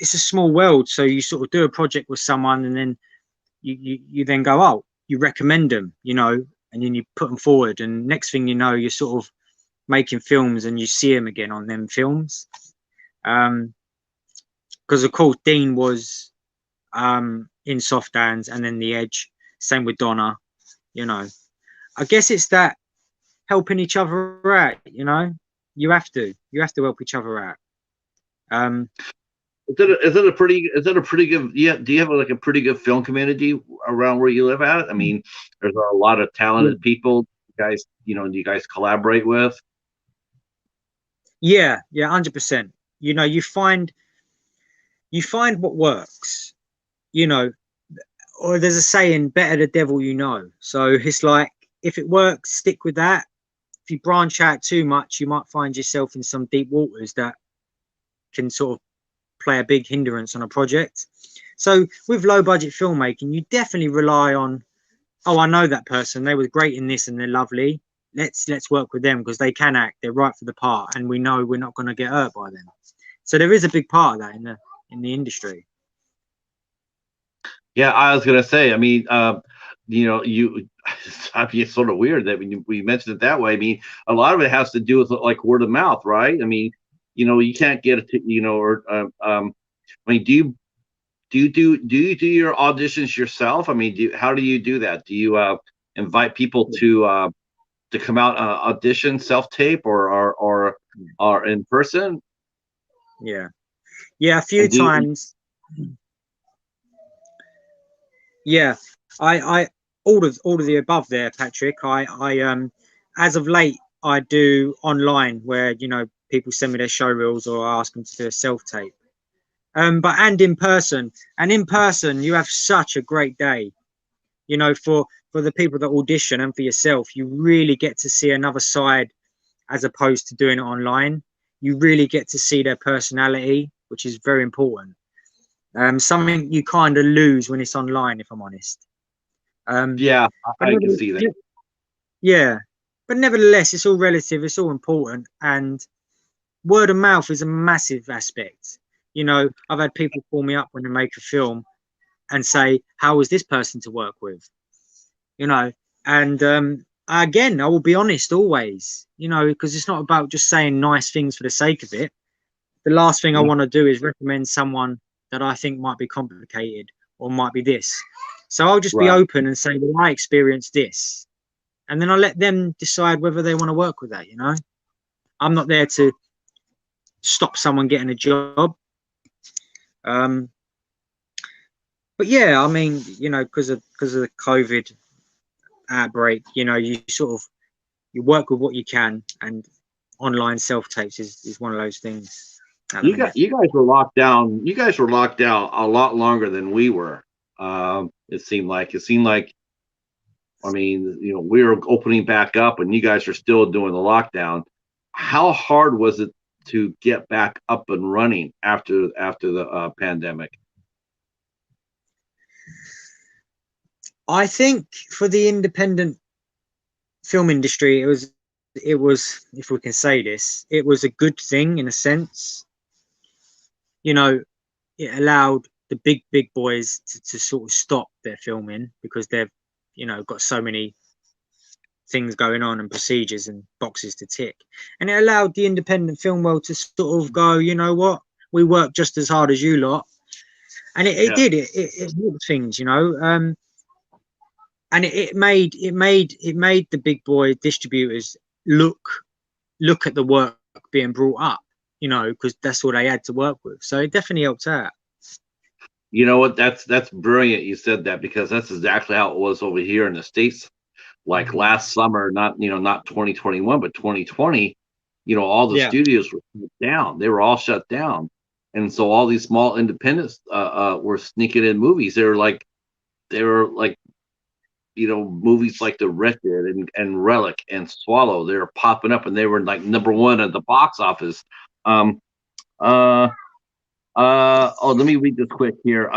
it's a small world, so you sort of do a project with someone, and then you then go, oh, you recommend them, and then you put them forward, and next thing you know, you're sort of making films, and you see them again on them films. Because of course Dean was in Soft Hands, and then The Edge, same with Donna. I guess it's that helping each other out. You have to help each other out. Is it a pretty good? Yeah, do you have like a pretty good film community around where you live at? I mean, there's a lot of talented people. Guys, do you guys collaborate with? Yeah, 100%. You find what works. Or there's a saying, better the devil you know. So it's like, if it works, stick with that. If you branch out too much, you might find yourself in some deep waters that can sort of play a big hindrance on a project. So with low budget filmmaking, you definitely rely on, oh, I know that person, they were great in this and they're lovely, let's work with them because they can act, they're right for the part, and we know we're not going to get hurt by them. So there is a big part of that in the industry. Yeah, I was gonna say, I mean, I mean, it's sort of weird that when we mentioned it that way. I mean, a lot of it has to do with like word of mouth, right? I mean, you can't get it, or I mean, do you do your auditions yourself? I mean, how do you do that? Do you invite people to come out audition, self tape, or in person? Yeah, a few times. Yeah, I all of the above there, Patrick. I as of late, I do online where people send me their show reels, or I ask them to do a self tape. And in person, you have such a great day. For the people that audition and for yourself, you really get to see another side as opposed to doing it online. You really get to see their personality, which is very important. Something you kind of lose when it's online, if I'm honest. Yeah, I can see that. Yeah, but nevertheless, it's all relative. It's all important, and word of mouth is a massive aspect. I've had people call me up when they make a film and say, "How was this person to work with?" And again, I will be honest always, you know, because it's not about just saying nice things for the sake of it. The last thing I want to do is recommend someone that I think might be complicated or might be this. So I'll just be Right. open and say, well, I experienced this. And then I'll let them decide whether they want to work with that, you know? I'm not there to stop someone getting a job. But yeah, I mean, you know, because of the COVID outbreak, you know, you work with what you can, and online self tapes is one of those things. You guys were locked down. You guys were locked down a lot longer than we were. It seemed like. I mean, you know, we were opening back up, and you guys are still doing the lockdown. How hard was it to get back up and running after the pandemic? I think for the independent film industry, it was, if we can say this, it was a good thing in a sense. You know, it allowed the big boys to sort of stop their filming because they've, you know, got so many things going on and procedures and boxes to tick, and it allowed the independent film world to sort of go, you know what, we work just as hard as you lot, and it did it helped things, you know. And it made the big boy distributors look at the work being brought up, you know, because that's all they had to work with. So it definitely helped out. You know what? That's brilliant. You said that, because that's exactly how it was over here in the States. Like last summer, not 2021, but 2020. You know, all the studios were shut down. They were all shut down, and so all these small independents were sneaking in movies. They were like, you know, movies like The Wretched and Relic and Swallow. They were popping up, and they were like #1 at the box office. Let me read this quick here.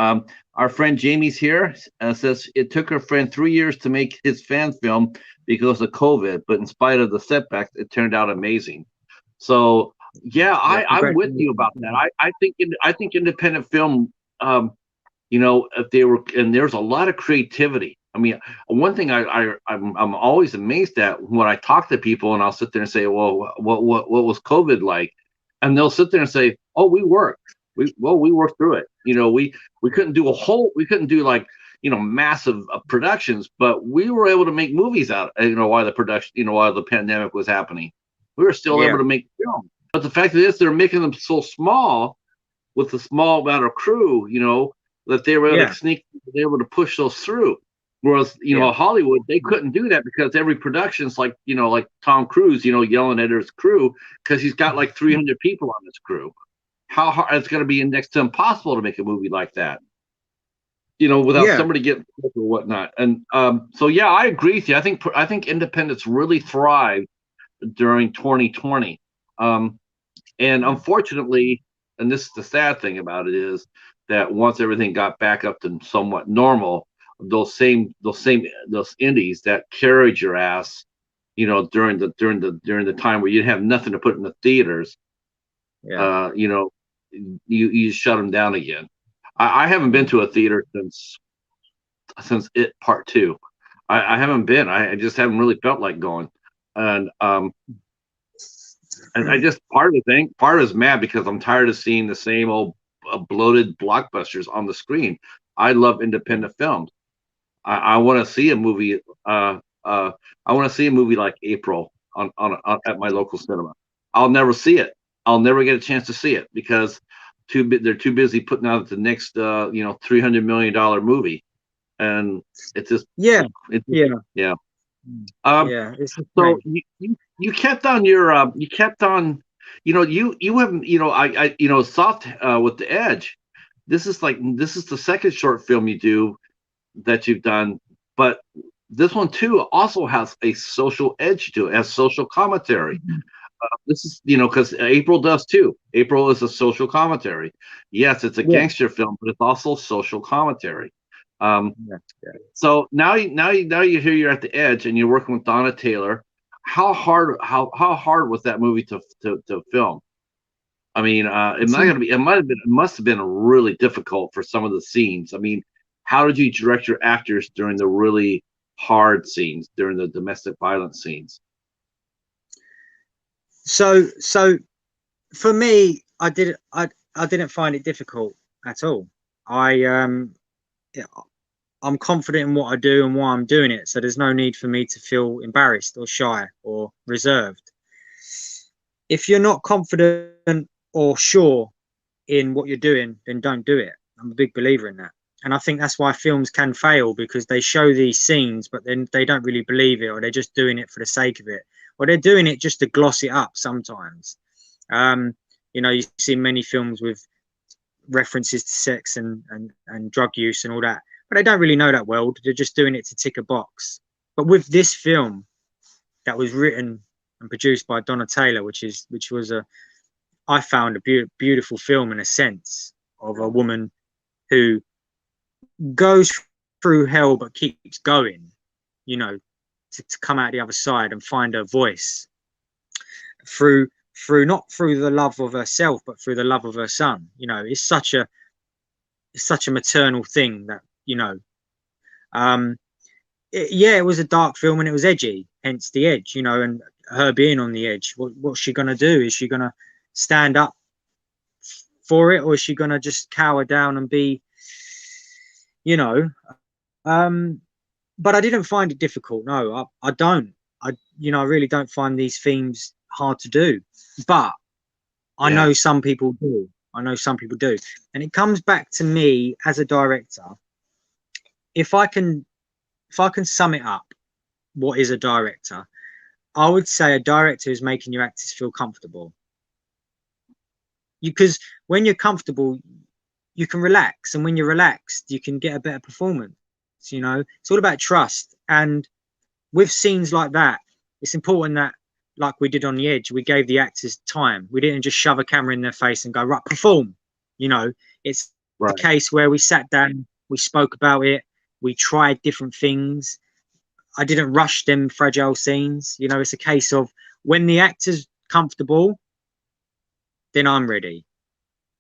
Our friend Jamie's here, says it took her friend 3 years to make his fan film because of COVID, but in spite of the setbacks, it turned out amazing. So yeah, I'm with you about that. I think independent film, you know, if they were, and there's a lot of creativity. I mean, one thing I'm always amazed at when I talk to people, and I'll sit there and say, well, what was COVID like? And they'll sit there and say, oh, we worked. We worked through it. You know, we couldn't do like, you know, massive productions, but we were able to make movies out, you know, while the pandemic was happening. We were still able to make film. But the fact is, they're making them so small with a small amount of crew, you know, that they were able to they were able to push those through. Whereas, you know, Hollywood, they couldn't do that because every production's like, you know, like Tom Cruise, you know, yelling at his crew because he's got like 300 people on his crew. How hard it's going to be next to impossible to make a movie like that, you know, without somebody getting sick or whatnot. And so yeah, I agree with you. I think independents really thrived during 2020, and unfortunately, and this is the sad thing about it, is that once everything got back up to somewhat normal, those indies that carried your ass, you know, during the time where you have nothing to put in the theaters, you know, you shut them down again. I haven't been to a theater since It Part 2. I haven't been. I just haven't really felt like going. And I just part of it's mad because I'm tired of seeing the same old bloated blockbusters on the screen. I love independent films. I want to see a movie. I want to see a movie like April on at my local cinema. I'll never see it. I'll never get a chance to see it because they're too busy putting out the next you know, $300 million movie, and it's just yeah. So you kept on your you know, you haven't, you know, I you know, Soft with the Edge. This is the second short film you do that you've done, but this one too also has a social edge to it, has social commentary. This is, you know, because April does too. April is a social commentary. Yes, it's a gangster film, but it's also social commentary. So now you're here, you're at the Edge, and you're working with Donna Taylor. How hard was that movie to film? I mean, it must have been really difficult for some of the scenes. I mean, how did you direct your actors during the really hard scenes during the domestic violence scenes? So for me, I didn't find it difficult at all. Yeah, I'm confident in what I do and why I'm doing it, so there's no need for me to feel embarrassed or shy or reserved. If you're not confident or sure in what you're doing, then don't do it. I'm a big believer in that. And I think that's why films can fail, because they show these scenes, but then they don't really believe it, or they're just doing it for the sake of it, or they're doing it just to gloss it up sometimes. You know, you see many films with references to sex and drug use and all that, but they don't really know that world. They're just doing it to tick a box. But with this film that was written and produced by Donna Taylor, which was I found a beautiful film in a sense of a woman who goes through hell but keeps going, you know, to come out the other side and find her voice through not through the love of herself, but through the love of her son. You know, it's such a maternal thing that, you know, it was a dark film and it was edgy, hence the edge, you know, and her being on the edge. What's she gonna do? Is she gonna stand up for it, or is she gonna just cower down and be, you know? But I didn't find it difficult. No, I don't. I really don't find these themes hard to do. But I know some people do. I know some people do. And it comes back to me as a director. If I can sum it up, what is a director? I would say a director is making your actors feel comfortable. Because when you're comfortable, you can relax. And when you're relaxed, you can get a better performance. You know, it's all about trust. And with scenes like that, it's important that, like we did on The Edge, we gave the actors time. We didn't just shove a camera in their face and go, right, perform. You know, it's a case where we sat down, we spoke about it, we tried different things. I didn't rush them fragile scenes. You know, it's a case of when the actor's comfortable, then I'm ready.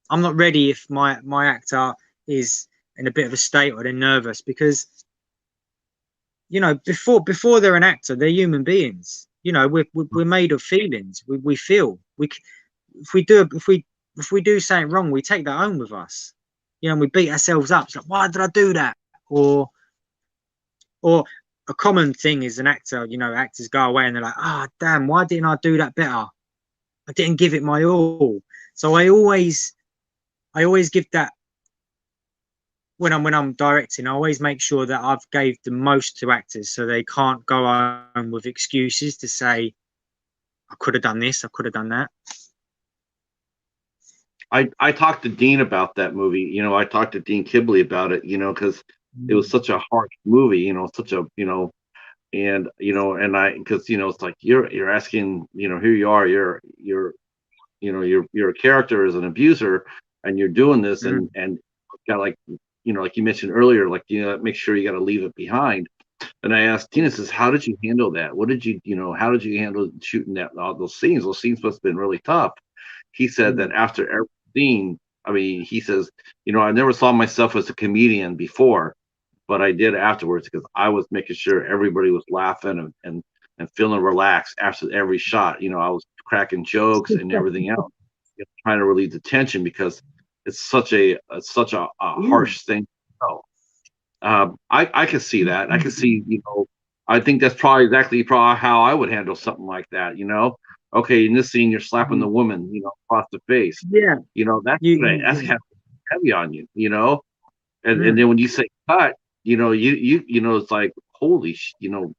I'm not ready if my actor is in a bit of a state or they're nervous, because, you know, before they're an actor, they're human beings. You know, we're made of feelings. We feel. If we do something wrong, we take that home with us. You know, and we beat ourselves up. It's like, why did I do that? Or a common thing is an actor. You know, actors go away and they're like, ah, oh, damn, why didn't I do that better? I didn't give it my all. So I always give that. When I'm directing, I always make sure that I've gave the most to actors, so they can't go home with excuses to say, I could have done this, I could have done that. I talked to Dean about that movie. You know, I talked to Dean Kibley about it, you know, because it was such a harsh movie, you know, such a, you know, and, you know, and because, you know, it's like you're asking, you know, here you are, you're you know, you're a character as an abuser, and you're doing this, and kind of like, you know, like you mentioned earlier, like, you know, make sure you got to leave it behind. And I asked Tina, says, how did you handle that? What did you, you know, how did you handle shooting that, all those scenes? Those scenes must have been really tough. He said that after every scene, I mean, he says, you know, I never saw myself as a comedian before, but I did afterwards, because I was making sure everybody was laughing and feeling relaxed after every shot. You know, I was cracking jokes and everything else, you know, trying to relieve the tension, because it's such a harsh thing. So I can see that. I can see, you know, I think that's probably how I would handle something like that. You know, okay, in this scene you're slapping the woman, you know, across the face. Yeah, you know, that's kind of heavy on you. You know, and then when you say cut, you know, you know, it's like, holy, you know,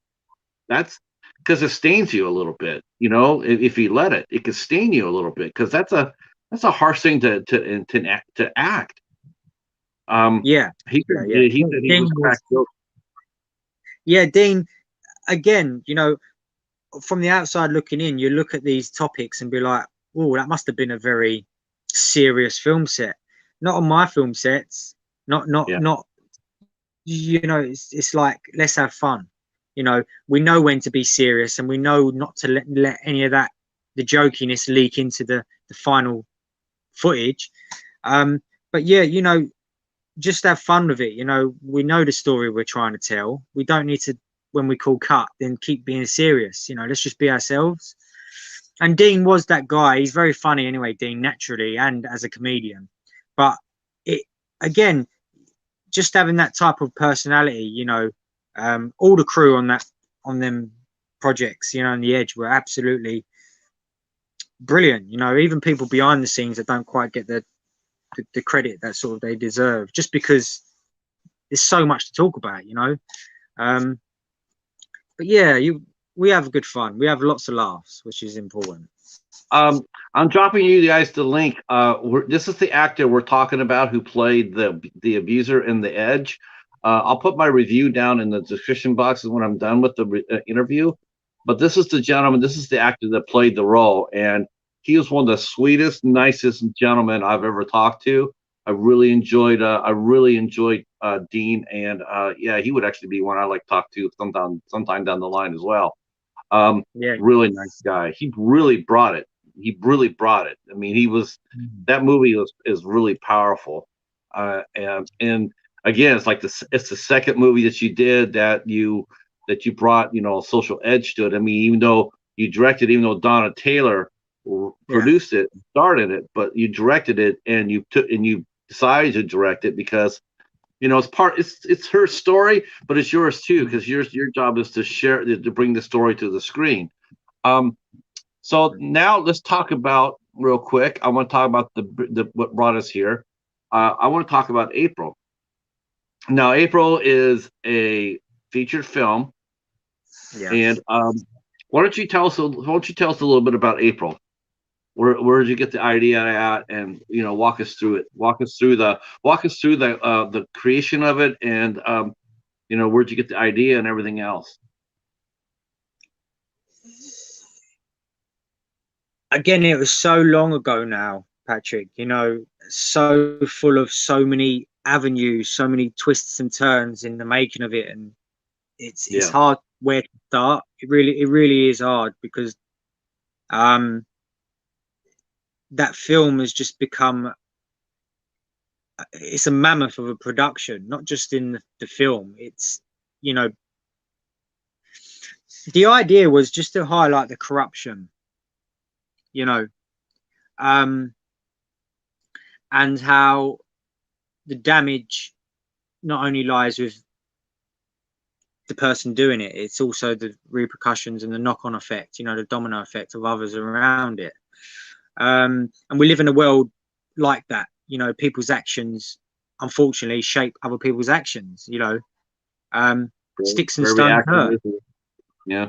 that's because it stains you a little bit. You know, if you let it, it can stain you a little bit, because that's a harsh thing to act. He said he was cracked. Yeah, Dean. Again, you know, from the outside looking in, you look at these topics and be like, "Oh, that must have been a very serious film set." Not on my film sets. Not. You know, it's like, let's have fun. You know, we know when to be serious, and we know not to let any of that, the jokiness, leak into the final footage. But yeah, you know, just have fun with it. You know, we know the story we're trying to tell. We don't need to when we call cut, then keep being serious. You know, let's just be ourselves. And Dean was that guy. He's very funny anyway, Dean, naturally, and as a comedian. But it, again, just having that type of personality, you know, all the crew on them projects, you know, on the Edge were absolutely brilliant. You know, even people behind the scenes that don't quite get the credit that sort of they deserve, just because there's so much to talk about, you know. But yeah, we have good fun. We have lots of laughs, which is important. I'm dropping you guys the link. This is the actor we're talking about who played the abuser in The Edge. I'll put my review down in the description box when I'm done with the interview. But this is the gentleman. This is the actor that played the role, and he was one of the sweetest, nicest gentlemen I've ever talked to. I really enjoyed Dean, and yeah, he would actually be one I like to talk to sometime down the line as well. Yeah, really nice guy. He really brought it. I mean, that movie is really powerful. And again, it's like it's the second movie that you did that you brought, you know, social edge to it. I mean, even though Donna Taylor produced it, started it, but you directed it, and you decided to direct it because, you know, it's her story, but it's yours too, because your job is to bring the story to the screen. So now let's talk about real quick. I want to talk about what brought us here. I want to talk about April. Now, April is a featured film, and why don't you tell us a little bit about April? Where did you get the idea at, and, you know, walk us through it. Walk us through the creation of it, and you know, where'd you get the idea and everything else? Again, it was so long ago now, Patrick, you know, so full of so many avenues, so many twists and turns in the making of it, and it's hard where to start. It really is hard, because that film has just become, it's a mammoth of a production, not just in the film. It's, you know, the idea was just to highlight the corruption, you know, and how the damage not only lies with the person doing it, it's also the repercussions and the knock-on effect, you know, the domino effect of others around it. And we live in a world like that, you know, people's actions unfortunately shape other people's actions, you know. Sticks and stones hurt. Yeah.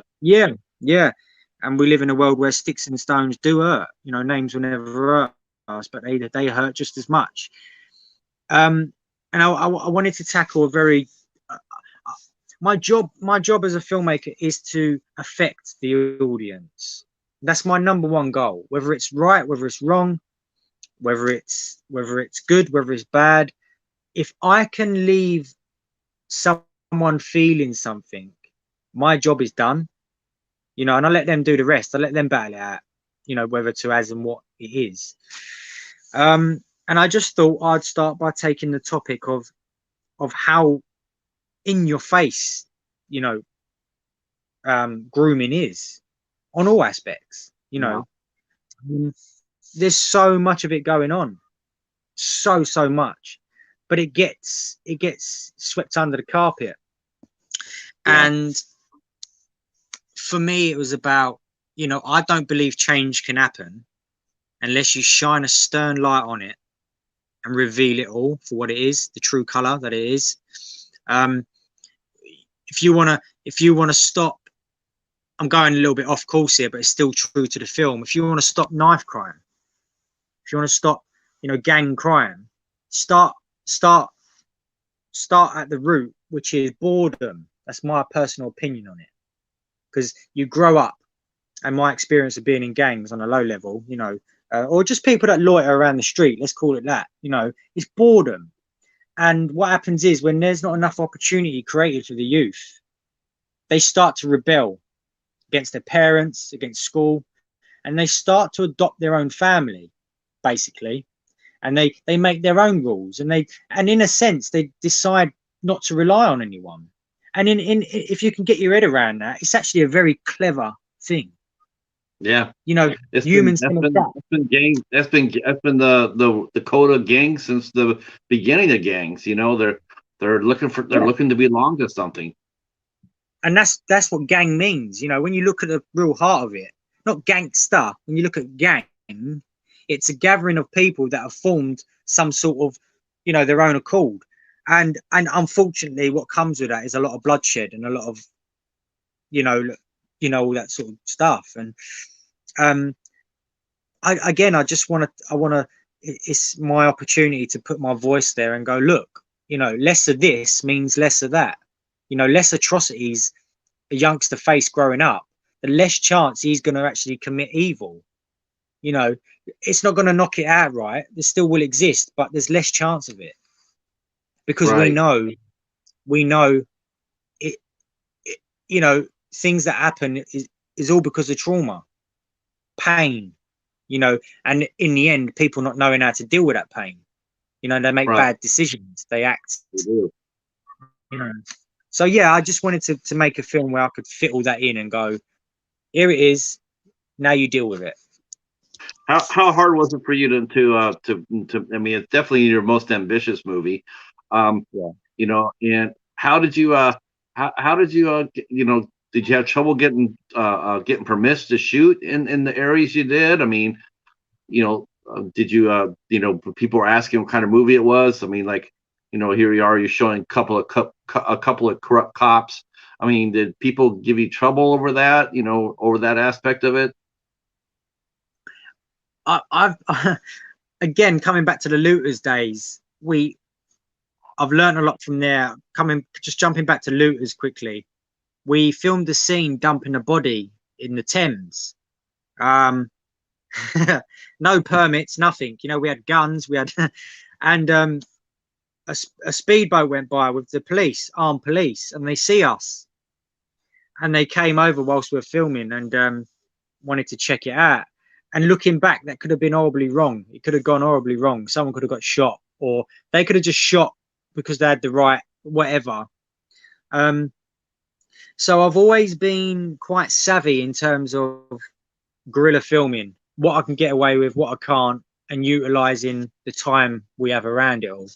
And we live in a world where sticks and stones do hurt. You know, names will never hurt us, but they hurt just as much. And I wanted to tackle a very my job as a filmmaker is to affect the audience. That's my number one goal. Whether it's right, whether it's wrong, whether it's good, whether it's bad, if I can leave someone feeling something, my job is done. You know, and I let them do the rest. I let them battle it out, you know, whether to as and what it is. And I just thought I'd start by taking the topic of how in your face, you know, grooming is on all aspects. You know, there's so much of it going on, so much, but it gets swept under the carpet. And for me, it was about, you know, I don't believe change can happen unless you shine a stern light on it and reveal it all for what it is, the true color that it is. If you want to stop, I'm going a little bit off course here, but it's still true to the film. If you want to stop knife crime, if you want to stop, you know, gang crime, start at the root, which is boredom. That's my personal opinion on it. Because you grow up, and my experience of being in gangs on a low level, you know, or just people that loiter around the street, let's call it that, you know, it's boredom. And what happens is, when there's not enough opportunity created for the youth, they start to rebel against their parents, against school, and they start to adopt their own family, basically. And they make their own rules, and in a sense, they decide not to rely on anyone. And if you can get your head around that, it's actually a very clever thing. Yeah, you know, it's humans been can that's been adapt. that's been gang that's been the code of gangs since the beginning of gangs. You know, they're Yeah. looking to belong to something. And that's what gang means. You know, when you look at the real heart of it, not gangster. When you look at gang, it's a gathering of people that have formed some sort of, their own accord. And unfortunately, what comes with that is a lot of bloodshed and a lot of, you know, all that sort of stuff. And um, I just it's my opportunity to put my voice there and go, look, less of this means less of that. Less atrocities a youngster face growing up, the less chance he's going to actually commit evil. It's not going to knock it out, right? There still will exist, but there's less chance of it because we Right. know it, things that happen is all because of trauma, pain, and in the end, people not knowing how to deal with that pain. They make Right. bad decisions, they act. They do. So yeah, I just wanted to make a film where I could fit all that in and go, here it is, now you deal with it. How hard was it for you to I mean, it's definitely your most ambitious movie. Yeah. And how did you how did you did you have trouble getting permits to shoot in the areas you did? I mean, did you people were asking what kind of movie it was? I mean, like, here you are, you're showing a couple of corrupt cops. I mean, did people give you trouble over that, over that aspect of it? I've again, coming back to the Looters days, I've learned a lot from there. Just jumping back to Looters quickly, we filmed the scene dumping a body in the Thames. No permits, nothing. We had guns, we had, and a speedboat went by with the police, armed police, and they see us, and they came over whilst we were filming and wanted to check it out. And looking back, that could have been horribly wrong. It could have gone horribly wrong. Someone could have got shot, or they could have just shot because they had the right whatever. So I've always been quite savvy in terms of guerrilla filming, what I can get away with, what I can't, and utilizing the time we have around it all.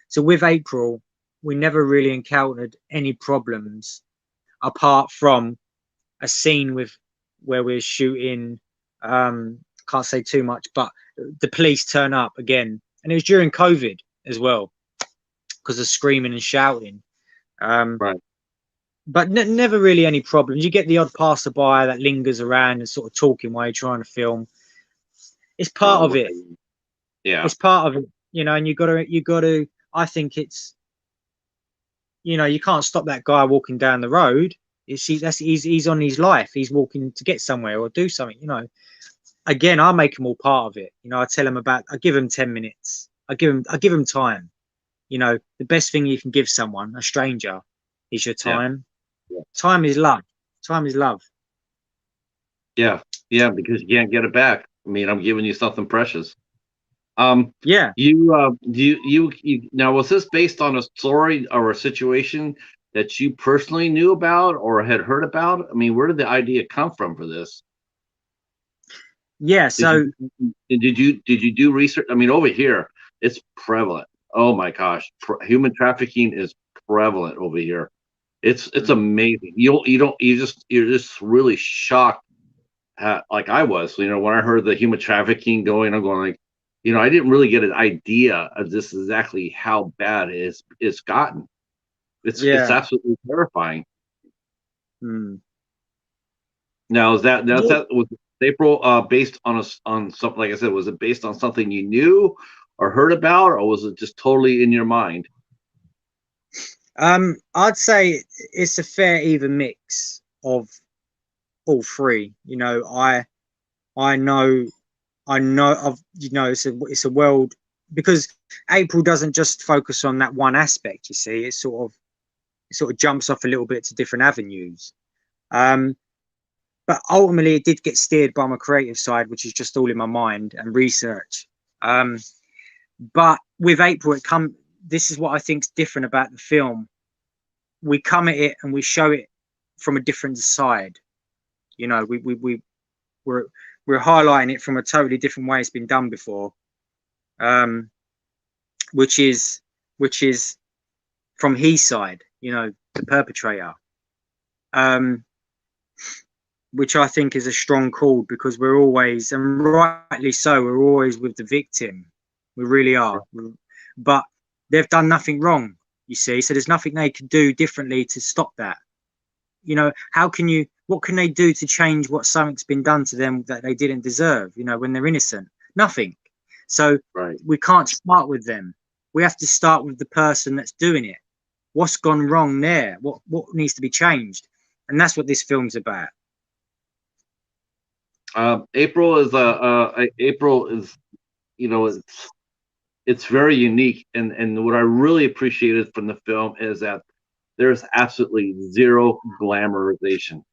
So with April, we never really encountered any problems apart from a scene where we're shooting. Can't say too much, but the police turn up again, and it was during COVID as well because of screaming and shouting. Right. But never really any problems. You get the odd passerby that lingers around and sort of talking while you're trying to film. It's part of it. Yeah. It's part of it, and you gotta. I think it's, you can't stop that guy walking down the road. He's on his life. He's walking to get somewhere or do something. Again, I make them all part of it. I tell them I give them 10 minutes. I give them time. The best thing you can give someone, a stranger, is your time. Yeah. Time is love. Time is love. Yeah, because you can't get it back. I mean, I'm giving you something precious. Yeah. You now, was this based on a story or a situation that you personally knew about or had heard about? I mean, where did the idea come from for this? Yeah. So did you do research? I mean, over here, it's prevalent. Oh my gosh, human trafficking is prevalent over here. It's amazing. You're just really shocked at, like I was, when I heard the human trafficking going, I'm going like, I didn't really get an idea of this exactly how bad it's gotten. It's absolutely terrifying. Now, was April based on something, like I said, was it based on something you knew or heard about, or was it just totally in your mind? I'd say it's a fair even mix of all three. I know it's a world, because April doesn't just focus on that one aspect. You see, it sort of jumps off a little bit to different avenues. But ultimately, it did get steered by my creative side, which is just all in my mind and research. But with April, this is what I think's different about the film. we come at it and we show it from a different side. You know, we're highlighting it from a totally different way it's been done before, which is from his side, you know, the perpetrator, which I think is a strong call, because we're always, and rightly so, we're always with the victim. We really are. But they've done nothing wrong, you see, so there's nothing they could do differently to stop that. You know, what can they do to change what something's been done to them that they didn't deserve, you know, when they're innocent? Nothing. So we can't start with them. We have to start with the person that's doing it. What's gone wrong there? What needs to be changed? And that's what this film's about. April is you know, it's very unique, and what I really appreciated from the film is that there's absolutely zero glamorization.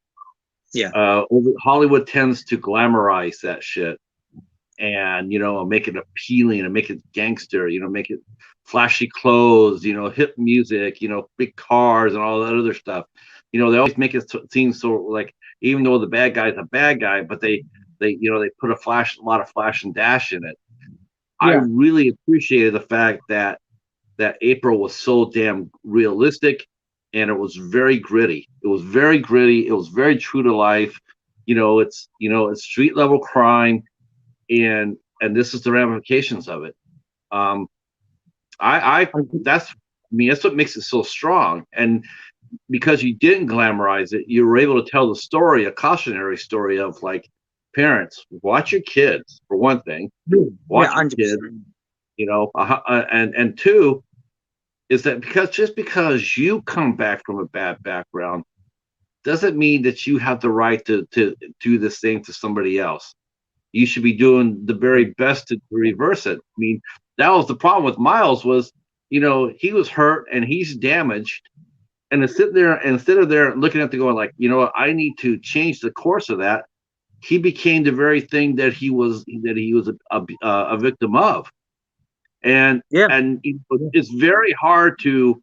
Yeah. Hollywood tends to glamorize that shit, and, you know, make it appealing and make it gangster, you know, make it flashy clothes, you know, hip music, you know, big cars and all that other stuff. You know, they always make it seem so, like, even though the bad guy's a bad guy, but they you know, they put a lot of flash and dash in it. Yeah. I really appreciated the fact that April was so damn realistic, and it was very gritty. It was very gritty. It was very true to life. You know, it's street level crime, and this is the ramifications of it. That's what makes it so strong. And because you didn't glamorize it, you were able to tell the story, a cautionary story of, like, parents, watch your kids, for one thing. Watch your kids, you know, and two is that because you come back from a bad background doesn't mean that you have the right to do this thing to somebody else. You should be doing the very best to reverse it. I mean, that was the problem with Miles, was, you know, he was hurt and he's damaged, and to sit there, and instead of there looking at the going, like, you know what, I need to change the course of that, he became the very thing that he was a victim of. And it's very hard, like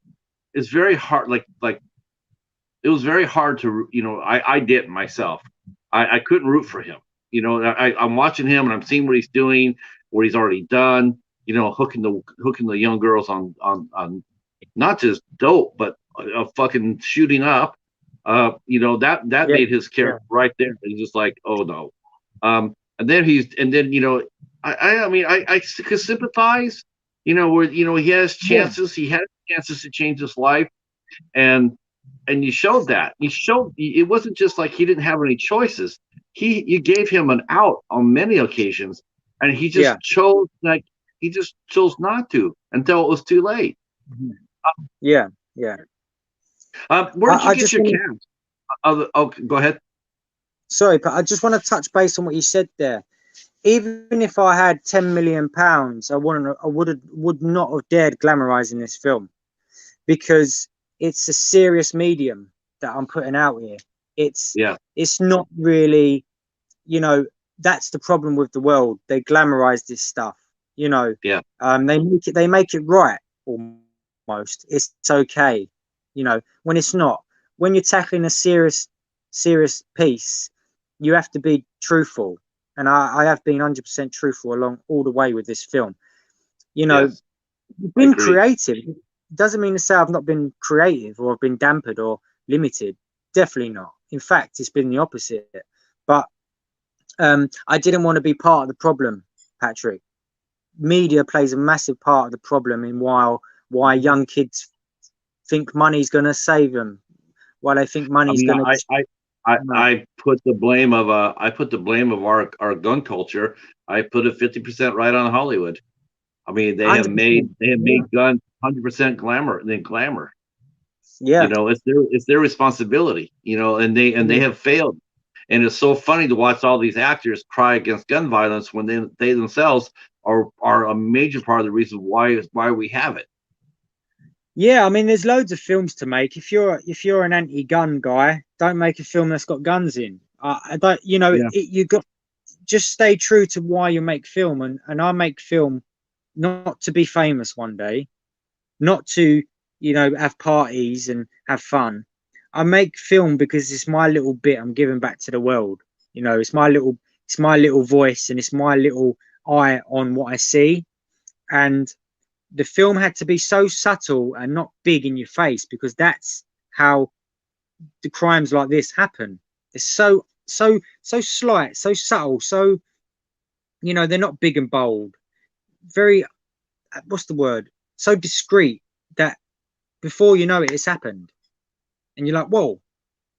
it was very hard to, you know, I didn't myself. I couldn't root for him. You know, I'm watching him and I'm seeing what he's doing, what he's already done, you know, hooking the young girls on not just dope, but fucking shooting up. You know, that made his character right there. He's just like, oh no. And then you know, I mean, I could sympathize, you know, where, you know, he has chances, he had chances to change his life, and you showed that. It wasn't just like he didn't have any choices. You gave him an out on many occasions, and he just chose not to until it was too late. Yeah. Where did you get your cast? Oh, go ahead. Sorry, but I just want to touch base on what you said there. Even if I had £10 million, I would not have dared glamorizing this film, because it's a serious medium that I'm putting out here. It's not really, you know, that's the problem with the world. They glamorize this stuff, you know. They make it right almost. It's okay, you know, when it's not. When you're tackling a serious piece, you have to be truthful, and I have been 100% truthful along all the way with this film. You know, being creative doesn't mean to say I've not been creative or I've been dampened or limited. Definitely not. In fact, it's been the opposite. But I didn't want to be part of the problem, Patrick. Media plays a massive part of the problem in why young kids think money's going to save them. Why they think money's going to. I put the blame of our gun culture. I put it 50% right on Hollywood. I mean, they have made guns 100% glamour. Yeah, you know, it's their responsibility. You know, and they have failed. And it's so funny to watch all these actors cry against gun violence when they themselves are a major part of the reason why we have it. Yeah, I mean, there's loads of films to make. If you're an anti-gun guy, don't make a film that's got guns in. I don't, you know, you got just stay true to why you make film, and I make film not to be famous one day, not to you know, have parties and have fun. I make film because it's my little bit I'm giving back to the world. You know, it's my little voice, and it's my little eye on what I see. And the film had to be so subtle and not big in your face, because that's how the crimes like this happen. It's so slight, so subtle, so, you know, they're not big and bold. Very, what's the word? So discreet that before you know it, it's happened, and you're like, whoa,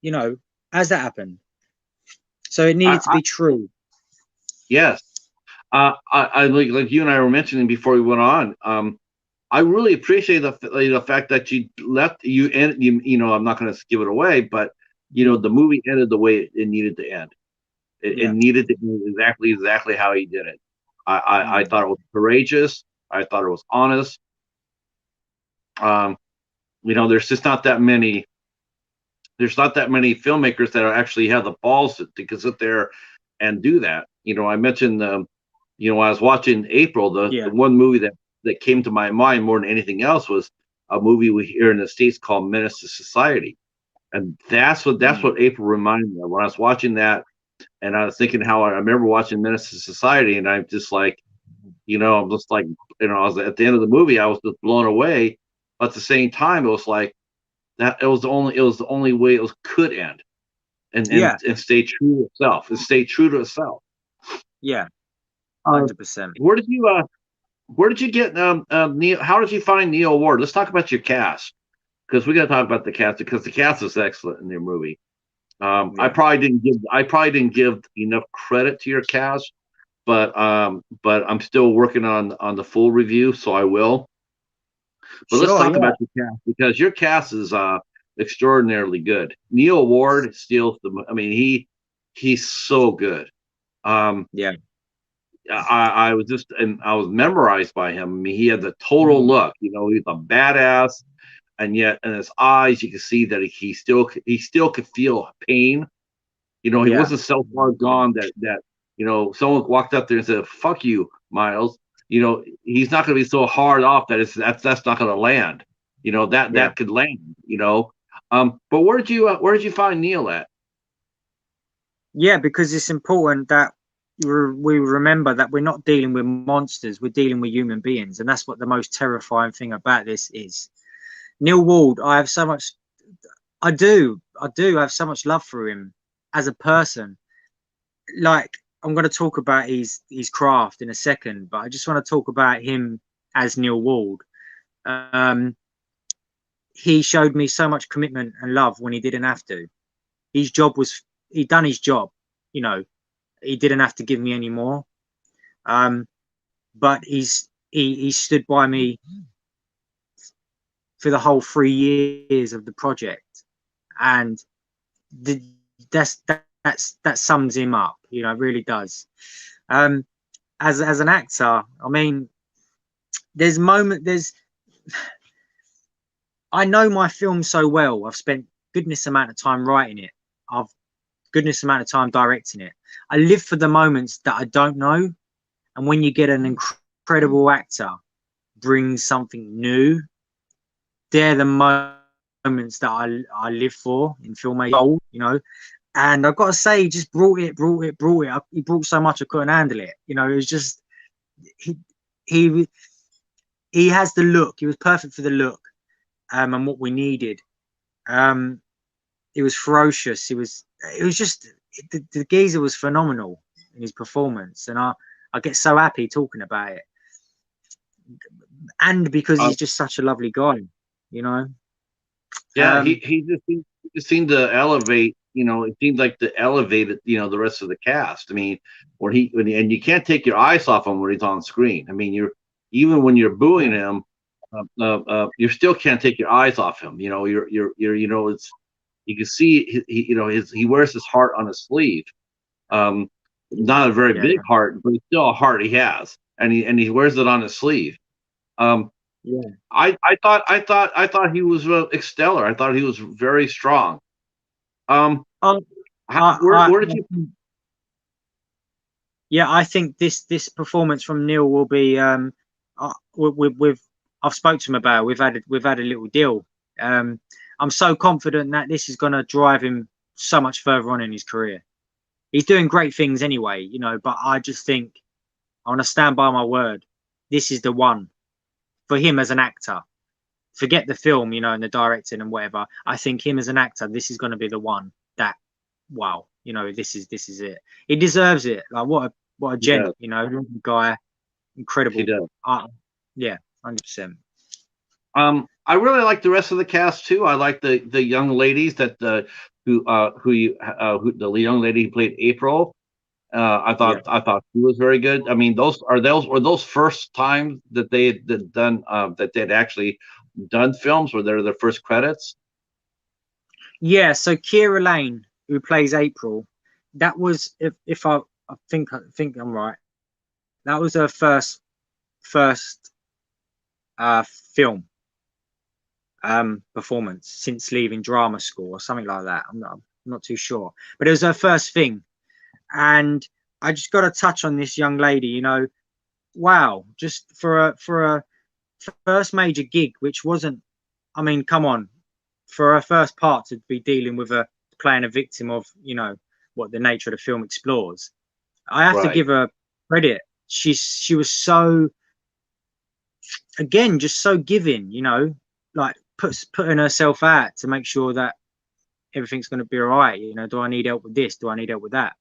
you know, how's that happened? So it needed to be true. Yes. I like you and I were mentioning before we went on. I really appreciate the fact that you left you know, I'm not going to give it away, but you know, the movie ended the way it needed to end. It needed to end exactly how he did it. I thought it was courageous. I thought it was honest. You know, there's not that many filmmakers that actually have the balls to sit there and do that. You know, I mentioned, you know, when I was watching April, the one movie that came to my mind more than anything else was a movie we here in the States called Menace to Society. And that's what April reminded me of when I was watching that. And I was thinking how I remember watching Menace to Society, and I'm just like, you know, I'm just like, you know, I was at the end of the movie, I was just blown away. But at the same time, it was like that. It was the only way it could end, and stay true to itself, and stay true to itself. Yeah, 100%. Where did you get Neil? How did you find Neil Ward? Let's talk about your cast, because we got to talk about the cast, because the cast is excellent in their movie. I probably didn't give enough credit to your cast, but I'm still working on the full review, so I will. But let's talk about your cast, because your cast is extraordinarily good. Neil Ward steals the. I mean, he's so good. I was memorized by him. I mean, he had the total look. You know, he's a badass, and yet in his eyes, you can see that he still could feel pain. You know, he wasn't so far gone that you know, someone walked up there and said, "Fuck you, Miles." You know, he's not going to be so hard off that that's not going to land. You know, that could land. You know, but where did you find Neil at? Yeah, because it's important that we remember that we're not dealing with monsters, we're dealing with human beings, and that's what the most terrifying thing about this is. Neil Ward, I do have so much love for him as a person. Like, I'm going to talk about his craft in a second, but I just want to talk about him as Neil Ward. He showed me so much commitment and love when he didn't have to. He'd done his job, you know. He didn't have to give me any more. But he stood by me for the whole 3 years of the project, and that sums him up, you know, it really does. As an actor, I mean, I know my film so well. I've spent goodness amount of time writing it. I've goodness amount of time directing it. I live for the moments that I don't know, and when you get an incredible actor bring something new, they're the moments that I live for in filmmaking, you know. And I've got to say, he just brought it. He brought so much I couldn't handle it. You know, it was just he has the look. He was perfect for the look, and what we needed. It was ferocious. It was just the geezer was phenomenal in his performance, and I get so happy talking about it. And because he's just such a lovely guy, you know. Yeah, he just seemed to elevate. You know, it seemed like to elevate it, you know, the rest of the cast. I mean, and you can't take your eyes off him when he's on screen. I mean, even when you're booing him, you still can't take your eyes off him. You know, you're you know, you can see he wears his heart on his sleeve. Not a very big heart, but it's still a heart he has, and he wears it on his sleeve. I thought he was stellar. I thought he was very strong. Where did you? Yeah, I think this performance from Neil will be with I've spoke to him about it. We've had a little deal. I'm so confident that this is going to drive him so much further on in his career. He's doing great things anyway, you know, but I just think I want to stand by my word. This is the one for him as an actor. Forget the film, you know, and the directing and whatever. I think him as an actor, this is going to be the one that, wow, you know, this is it. He deserves it. Like what a gent, you know, guy, incredible. He does. Yeah, 100%. I really like the rest of the cast too. I like the young ladies that the young lady who played April. I thought she was very good. I mean, were those first times that they had done that they'd actually done films? Were there their first credits? Yeah. So Keira Lane, who plays April, that was if I think I'm right. That was her first film performance since leaving drama school or something like that. I'm not too sure, but it was her first thing. And I just got to touch on this young lady, you know, wow, just for a first major gig, which wasn't, I mean, come on, for her first part to be dealing with playing a victim of, you know, what the nature of the film explores. I have to give her credit. She was so, again, just so giving, you know, like putting herself out to make sure that everything's going to be all right. You know, do I need help with this? Do I need help with that?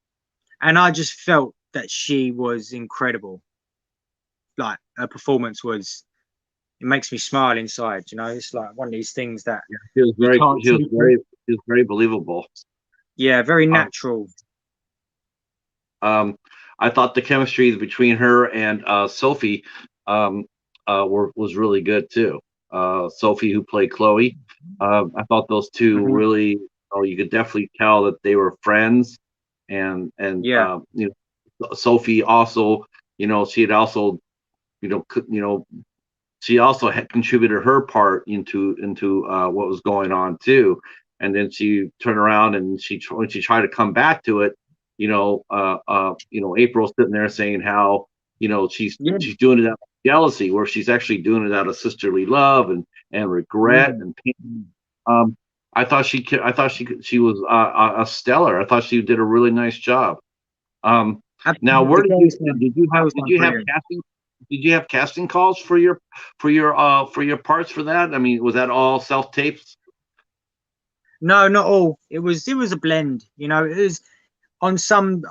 And I just felt that she was incredible. Like her performance was, it makes me smile inside. You know, it's like one of these things that she was very believable. Yeah, very natural. I thought the chemistry between her and Sophie was really good too. Sophie, who played Chloe, I thought those two really, you could definitely tell that they were friends. And you know, Sophie also, you know, she had also, she also had contributed her part into what was going on too. And then she turned around and when she tried to come back to it, you know, April's sitting there saying how, you know, she's doing it out of jealousy, where she's actually doing it out of sisterly love and regret and pain. I thought she was a stellar. I thought she did a really nice job. Now, where did you have casting calls for your parts for that? I mean, was that all self tapes? No, not all. It was a blend. You know, it was on some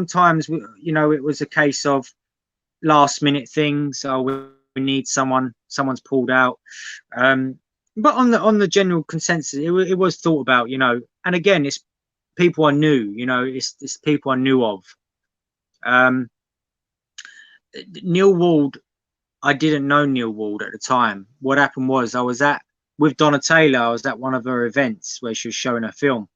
times. You know, it was a case of last minute things. Oh, we need someone's pulled out. But on the general consensus, it was thought about, you know. And again, it's people I knew, you know, it's people I knew of. Neil Wald, I didn't know Neil Wald at the time. What happened was I was with Donna Taylor. I was at one of her events where she was showing her film,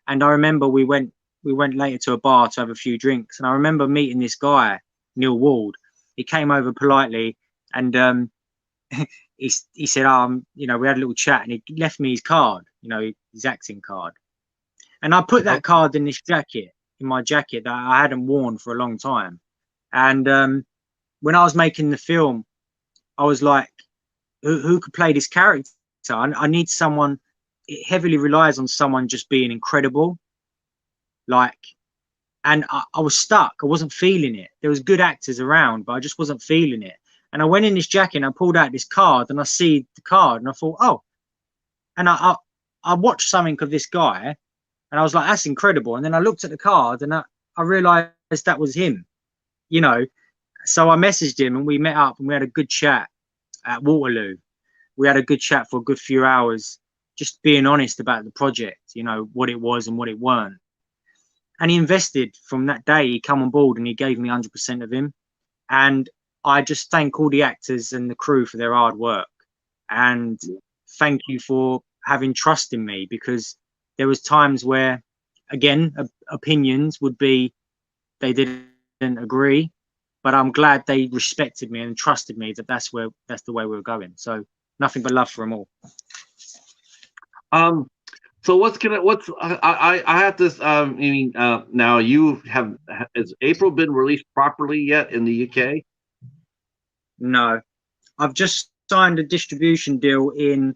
and I remember we went later to a bar to have a few drinks, and I remember meeting this guy, Neil Wald. He came over politely and he said, you know, we had a little chat, and he left me his card, you know, his acting card. And I put that card in my jacket that I hadn't worn for a long time. And when I was making the film, I was like, who could play this character? I need someone. It heavily relies on someone just being incredible. Like, and I was stuck. I wasn't feeling it. There was good actors around, but I just wasn't feeling it. And I went in this jacket and I pulled out this card, and I see the card and I thought, oh, and I watched something of this guy and I was like, that's incredible. And then I looked at the card and I realized that was him, you know. So I messaged him and we met up and we had a good chat at Waterloo. We had a good chat for a good few hours, just being honest about the project, you know, what it was and what it weren't. And he invested from that day. He come on board and he gave me 100% of him. And I just thank all the actors and the crew for their hard work. And thank you for having trust in me, because there was times where, again, opinions would be, they didn't agree, but I'm glad they respected me and trusted me that that's the way we were going. So nothing but love for them all. So I have this. Now has April been released properly yet in the UK? No, I've just signed a distribution deal in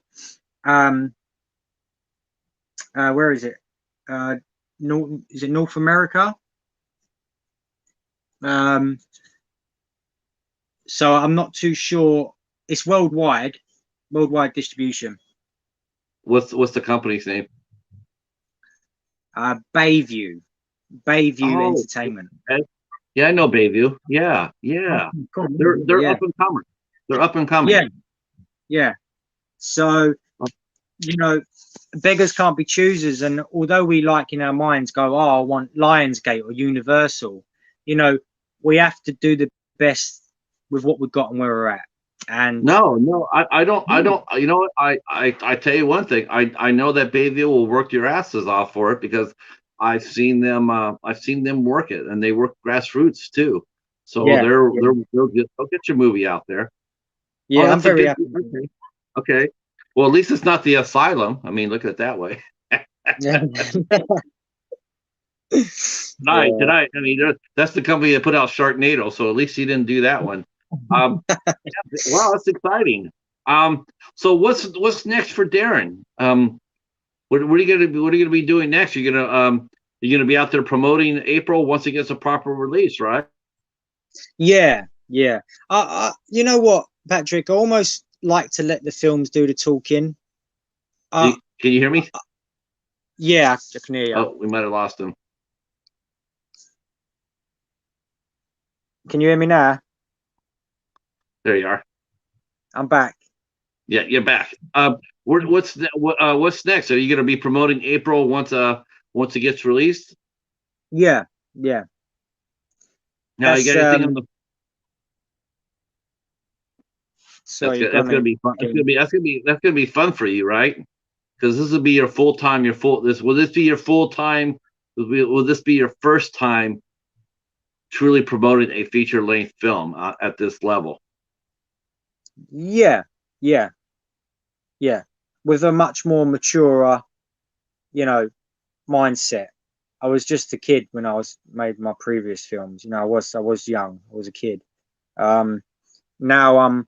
where is it? Is it North America? So I'm not too sure. It's worldwide distribution. What's the company's name? Bayview Oh, Entertainment. okay. Yeah, I know Bayview. Yeah. Cool. They're up and coming. They're up and coming. Yeah. So, beggars can't be choosers. And although we like in our minds go, oh, I want Lionsgate or Universal, we have to do the best with what we've got and where we're at. And no, I don't. You know what? I tell you one thing. I know that Bayview will work your asses off for it because I've seen them work it, and they work grassroots too. So they'll get your movie out there. Yeah, I'm very happy. Okay. Well, at least it's not the Asylum. I mean, look at it that way. Yeah. Tonight. I mean, that's the company that put out Sharknado, so at least he didn't do that one. Wow, that's exciting. So what's next for Darren? What are you gonna be doing next? You're gonna be out there promoting April once it gets a proper release, right? Yeah. You know what, Patrick? I almost like to let the films do the talking. Can you hear me? Yeah, I can hear you. Oh, we might have lost him. Can you hear me now? There you are. I'm back. Yeah, you're back. What's next? Are you going to be promoting April once it gets released? Yeah. Now you got anything on the? Sorry, that's gonna be fun. That's gonna be fun for you, right? Because this will be your full time. Will this be your full time? Will this be your first time truly promoting a feature length film at this level? Yeah. With a much more mature, mindset. I was just a kid when I made my previous films. I was young. I was a kid. Now I'm,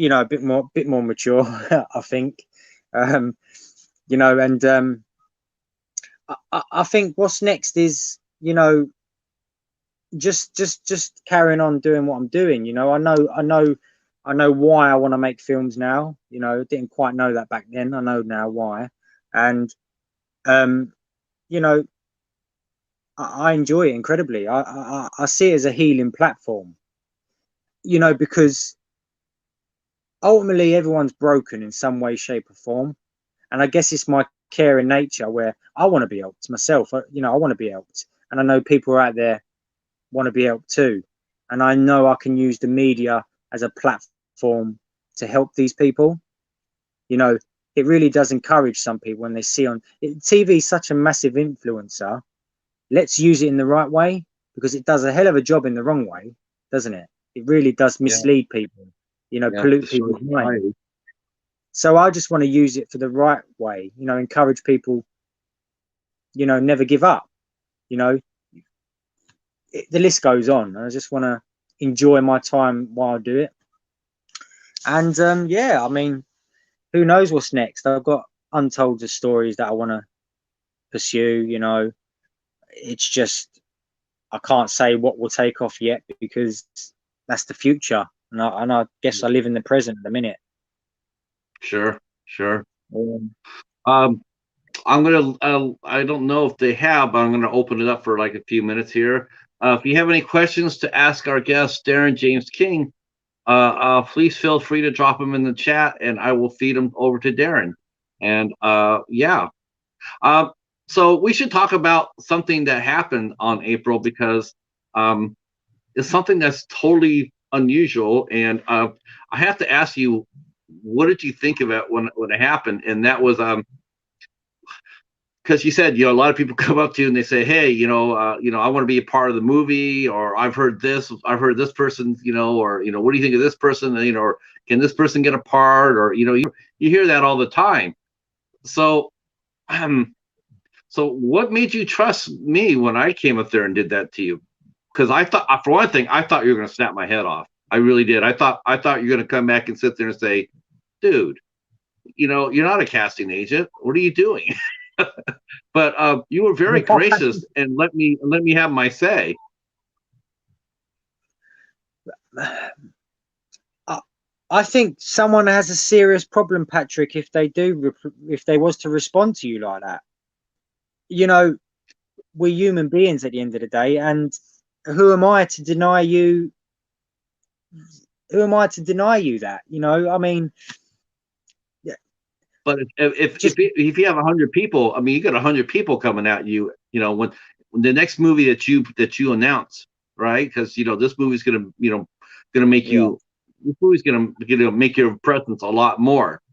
a bit more mature, I think. And I think what's next is, just carrying on doing what I'm doing. I know why I want to make films now. Didn't quite know that back then. I know now why. And I enjoy it incredibly. I see it as a healing platform, because ultimately everyone's broken in some way, shape or form. And I guess it's my caring nature where I want to be helped myself. I want to be helped. And I know people out there want to be helped too. And I know I can use the media as a platform to help these people. It really does encourage some people when they see TV is such a massive influencer. Let's use it in the right way, because it does a hell of a job in the wrong way, doesn't it? It really does mislead people, pollute people's minds. So I just want to use it for the right way, encourage people, never give up. The list goes on. I just want to enjoy my time while I do it. And I mean, who knows what's next? I've got untold of stories that I want to pursue. It's just I can't say what will take off yet, because that's the future, and I guess I live in the present at the minute. Sure. I'm gonna. I don't know if they have, but I'm gonna open it up for like a few minutes here. If you have any questions to ask our guest, Darren James King, please feel free to drop them in the chat, and I will feed them over to Darren. And so we should talk about something that happened on April, because it's something that's totally unusual. And I have to ask you, what did you think of it when it happened? And that was because you said, a lot of people come up to you and they say, hey, I want to be a part of the movie, or I've heard this person, or what do you think of this person, and or can this person get a part, or you hear that all the time. So so what made you trust me when I came up there and did that to you? Because I thought, for one thing, I thought you were going to snap my head off. I really did. I thought you're going to come back and sit there and say, dude, you're not a casting agent. What are you doing? But you were very gracious and let me have my say. I think someone has a serious problem, Patrick, if they was to respond to you like that. We're human beings at the end of the day, and who am I to deny you? Who am I to deny you that? I mean, yeah. But if you have 100 people, I mean, you got 100 people coming at you. When the next movie that you announce, right? Because this movie's gonna make you. This movie's gonna make your presence a lot more.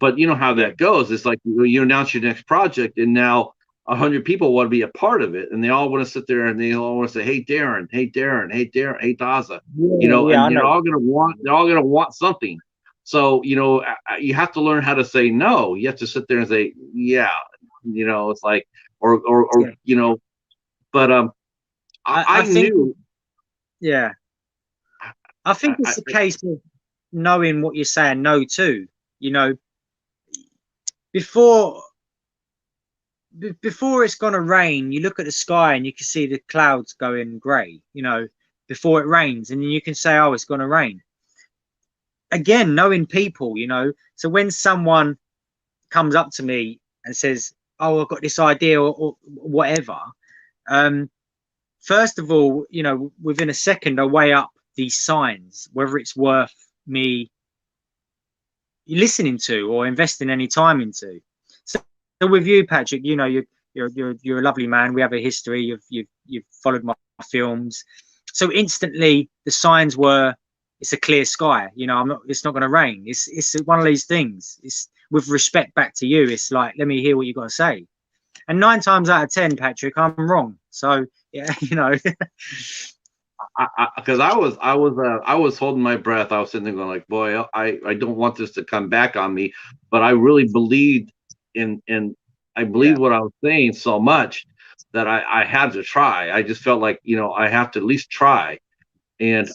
But you know how that goes. It's like you announce your next project, and now 100 people want to be a part of it, and they all want to sit there and they all want to say, "Hey, Darren, hey, Darren, hey, Darren, hey, Dazza," and they're all gonna want something. So you have to learn how to say no. You have to sit there and say, "Yeah," it's like, or But I think, knew. Yeah, I think it's a case of knowing what you're saying no to. Before it's gonna rain, you look at the sky and you can see the clouds going grey, before it rains, and then you can say, oh, it's gonna rain. Again, knowing people, so when someone comes up to me and says, oh, I've got this idea or whatever, first of all, within a second I weigh up these signs, whether it's worth me listening to or investing any time into. So with you, Patrick, you're a lovely man. We have a history. You've followed my films, so instantly the signs were, it's a clear sky. It's not going to rain. It's one of these things. It's with respect back to you. It's like, let me hear what you got to say. And 9 times out of 10, Patrick, I'm wrong. So yeah, Because I was holding my breath. I was sitting there going like, boy, I don't want this to come back on me, but I really believed in I believed what I was saying so much that I had to try. I just felt like I have to at least try, and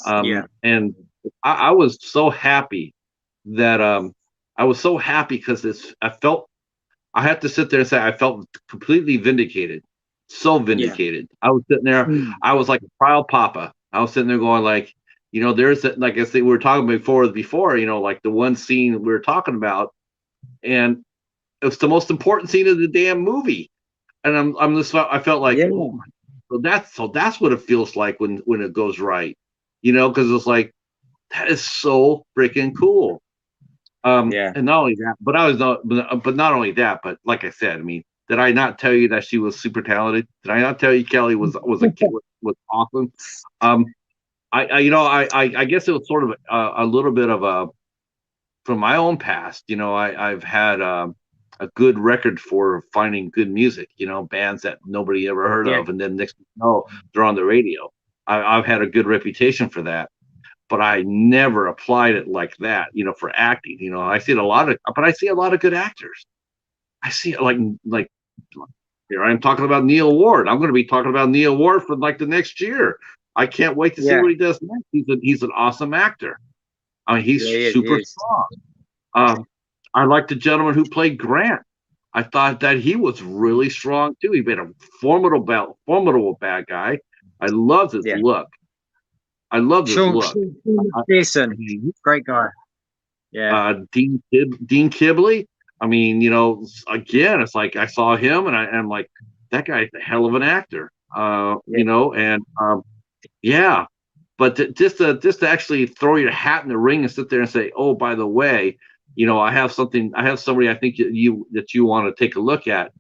and I was so happy that I was so happy because I had to sit there and say I felt completely vindicated. So vindicated. I was sitting there. I was like a proud papa. I was sitting there going like, there's that, like I said, we were talking before, like the one scene we were talking about, and it's the most important scene of the damn movie. And I felt like, oh, so that's what it feels like when it goes right, because it's like, that is so freaking cool. And not only that, but not only that, but like I said, I mean, did I not tell you that she was super talented? Did I not tell you Kelly was awesome? I guess it was sort of a little bit of a, from my own past. I've had a good record for finding good music. Bands that nobody ever heard of, and then next thing you know, they're on the radio. I've had a good reputation for that, but I never applied it like that. For acting. I see a lot of good actors. I see like here I am talking about Neil Ward. I'm going to be talking about Neil Ward for like the next year. I can't wait to see what he does next. He's an awesome actor. I mean, he's super strong. I like the gentleman who played Grant. I thought that he was really strong too. He made a formidable bad guy. I loved his look. I loved his look. Jason, great guy. Yeah. Dean Kibley. I mean, again, it's like I saw him and I'm like, that guy's a hell of an actor. But just to actually throw your hat in the ring and sit there and say, oh, by the way, I have somebody I think that you want to take a look at.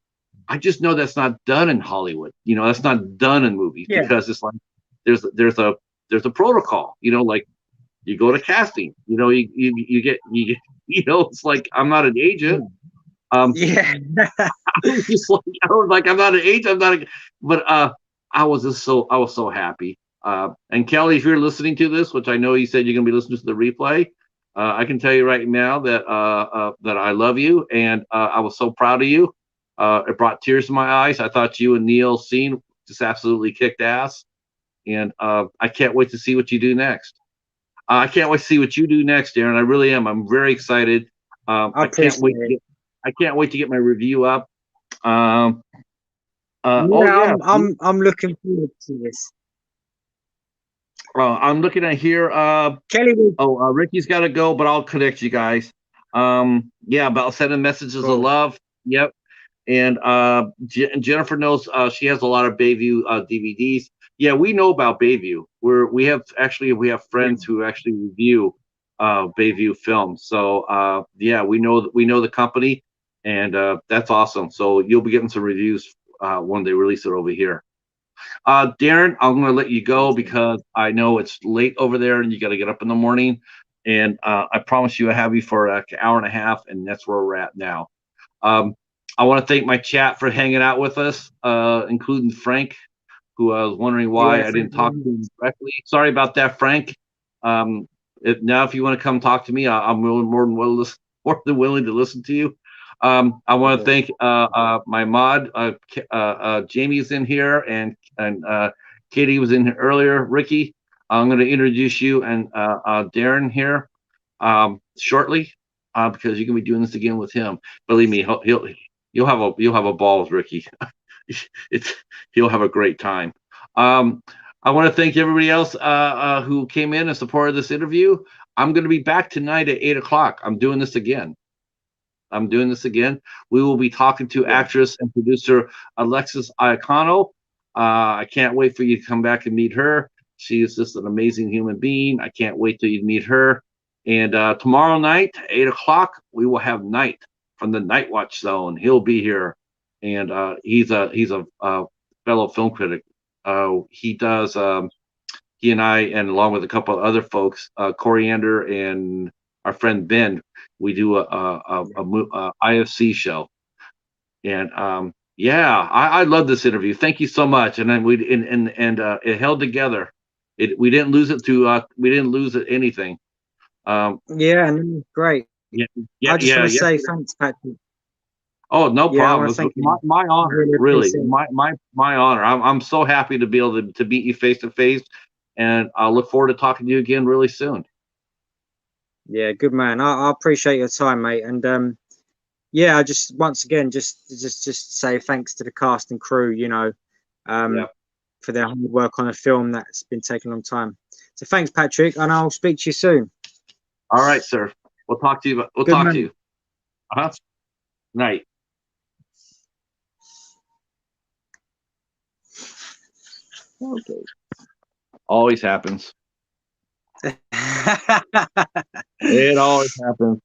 I just know that's not done in Hollywood. That's not done in movies because it's like there's a protocol. Like you go to casting. You get it's like I'm not an agent. I was like, I'm not an agent. But I was so happy. And Kelly, if you're listening to this, which I know you said you're going to be listening to the replay, I can tell you right now that I love you, and I was so proud of you. It brought tears to my eyes. I thought you and Neil's scene just absolutely kicked ass, and I can't wait to see what you do next. I can't wait to see what you do next, Darren. I really am. I'm very excited. I appreciate it. I can't wait to get my review up. Um, oh Yeah, yeah, I'm looking forward to this. I'm looking at here. Kelly, Ricky's got to go, but I'll connect you guys. Yeah, about sending messages of cool. love. Yep. And Jennifer knows she has a lot of Bayview DVDs. Yeah, we know about Bayview. We have friends who actually review Bayview films. So yeah, we know the company, and that's awesome. So you'll be getting some reviews when they release it over here. Darren, I'm going to let you go because I know it's late over there and you got to get up in the morning. And I promise you I have you for an hour and a half, and that's where we're at now. I want to thank my chat for hanging out with us, including Frank, who I was wondering why I didn't talk to him directly. Sorry about that, Frank. If you want to come talk to me, I'm more than willing to listen to you. I want to thank my mod, Jamie's in here, and Katie was in here earlier. Ricky, I'm going to introduce you and Darren here shortly because you're going to be doing this again with him. Believe me, you'll have a ball with Ricky. He'll have a great time. I want to thank everybody else who came in and supported this interview. I'm going to be back tonight at 8 o'clock. I'm doing this again. We will be talking to actress and producer Alexis Iacono. I can't wait for you to come back and meet her. She is just an amazing human being. I can't wait till you meet her. And tomorrow night, 8 o'clock, we will have Night from the Night Watch Zone. He'll be here, and he's a fellow film critic. He does. He and I, and along with a couple of other folks, Coriander and our friend Ben, we do a IFC show. And yeah, I love this interview. Thank you so much. And then it held together. We didn't lose it anything. Yeah, and great. Yeah, I just want to say thanks, Patrick. Oh, no problem. It's my honor, really. My honor. I'm so happy to be able to meet you face to face, and I'll look forward to talking to you again really soon. Yeah, good man. I appreciate your time, mate. And yeah, I just once again just say thanks to the cast and crew, for their hard work on a film that's been taking a long time. So thanks, Patrick, and I'll speak to you soon. All right, sir. We'll talk to you. We'll talk to you. Night. Okay. Always happens. It always happens.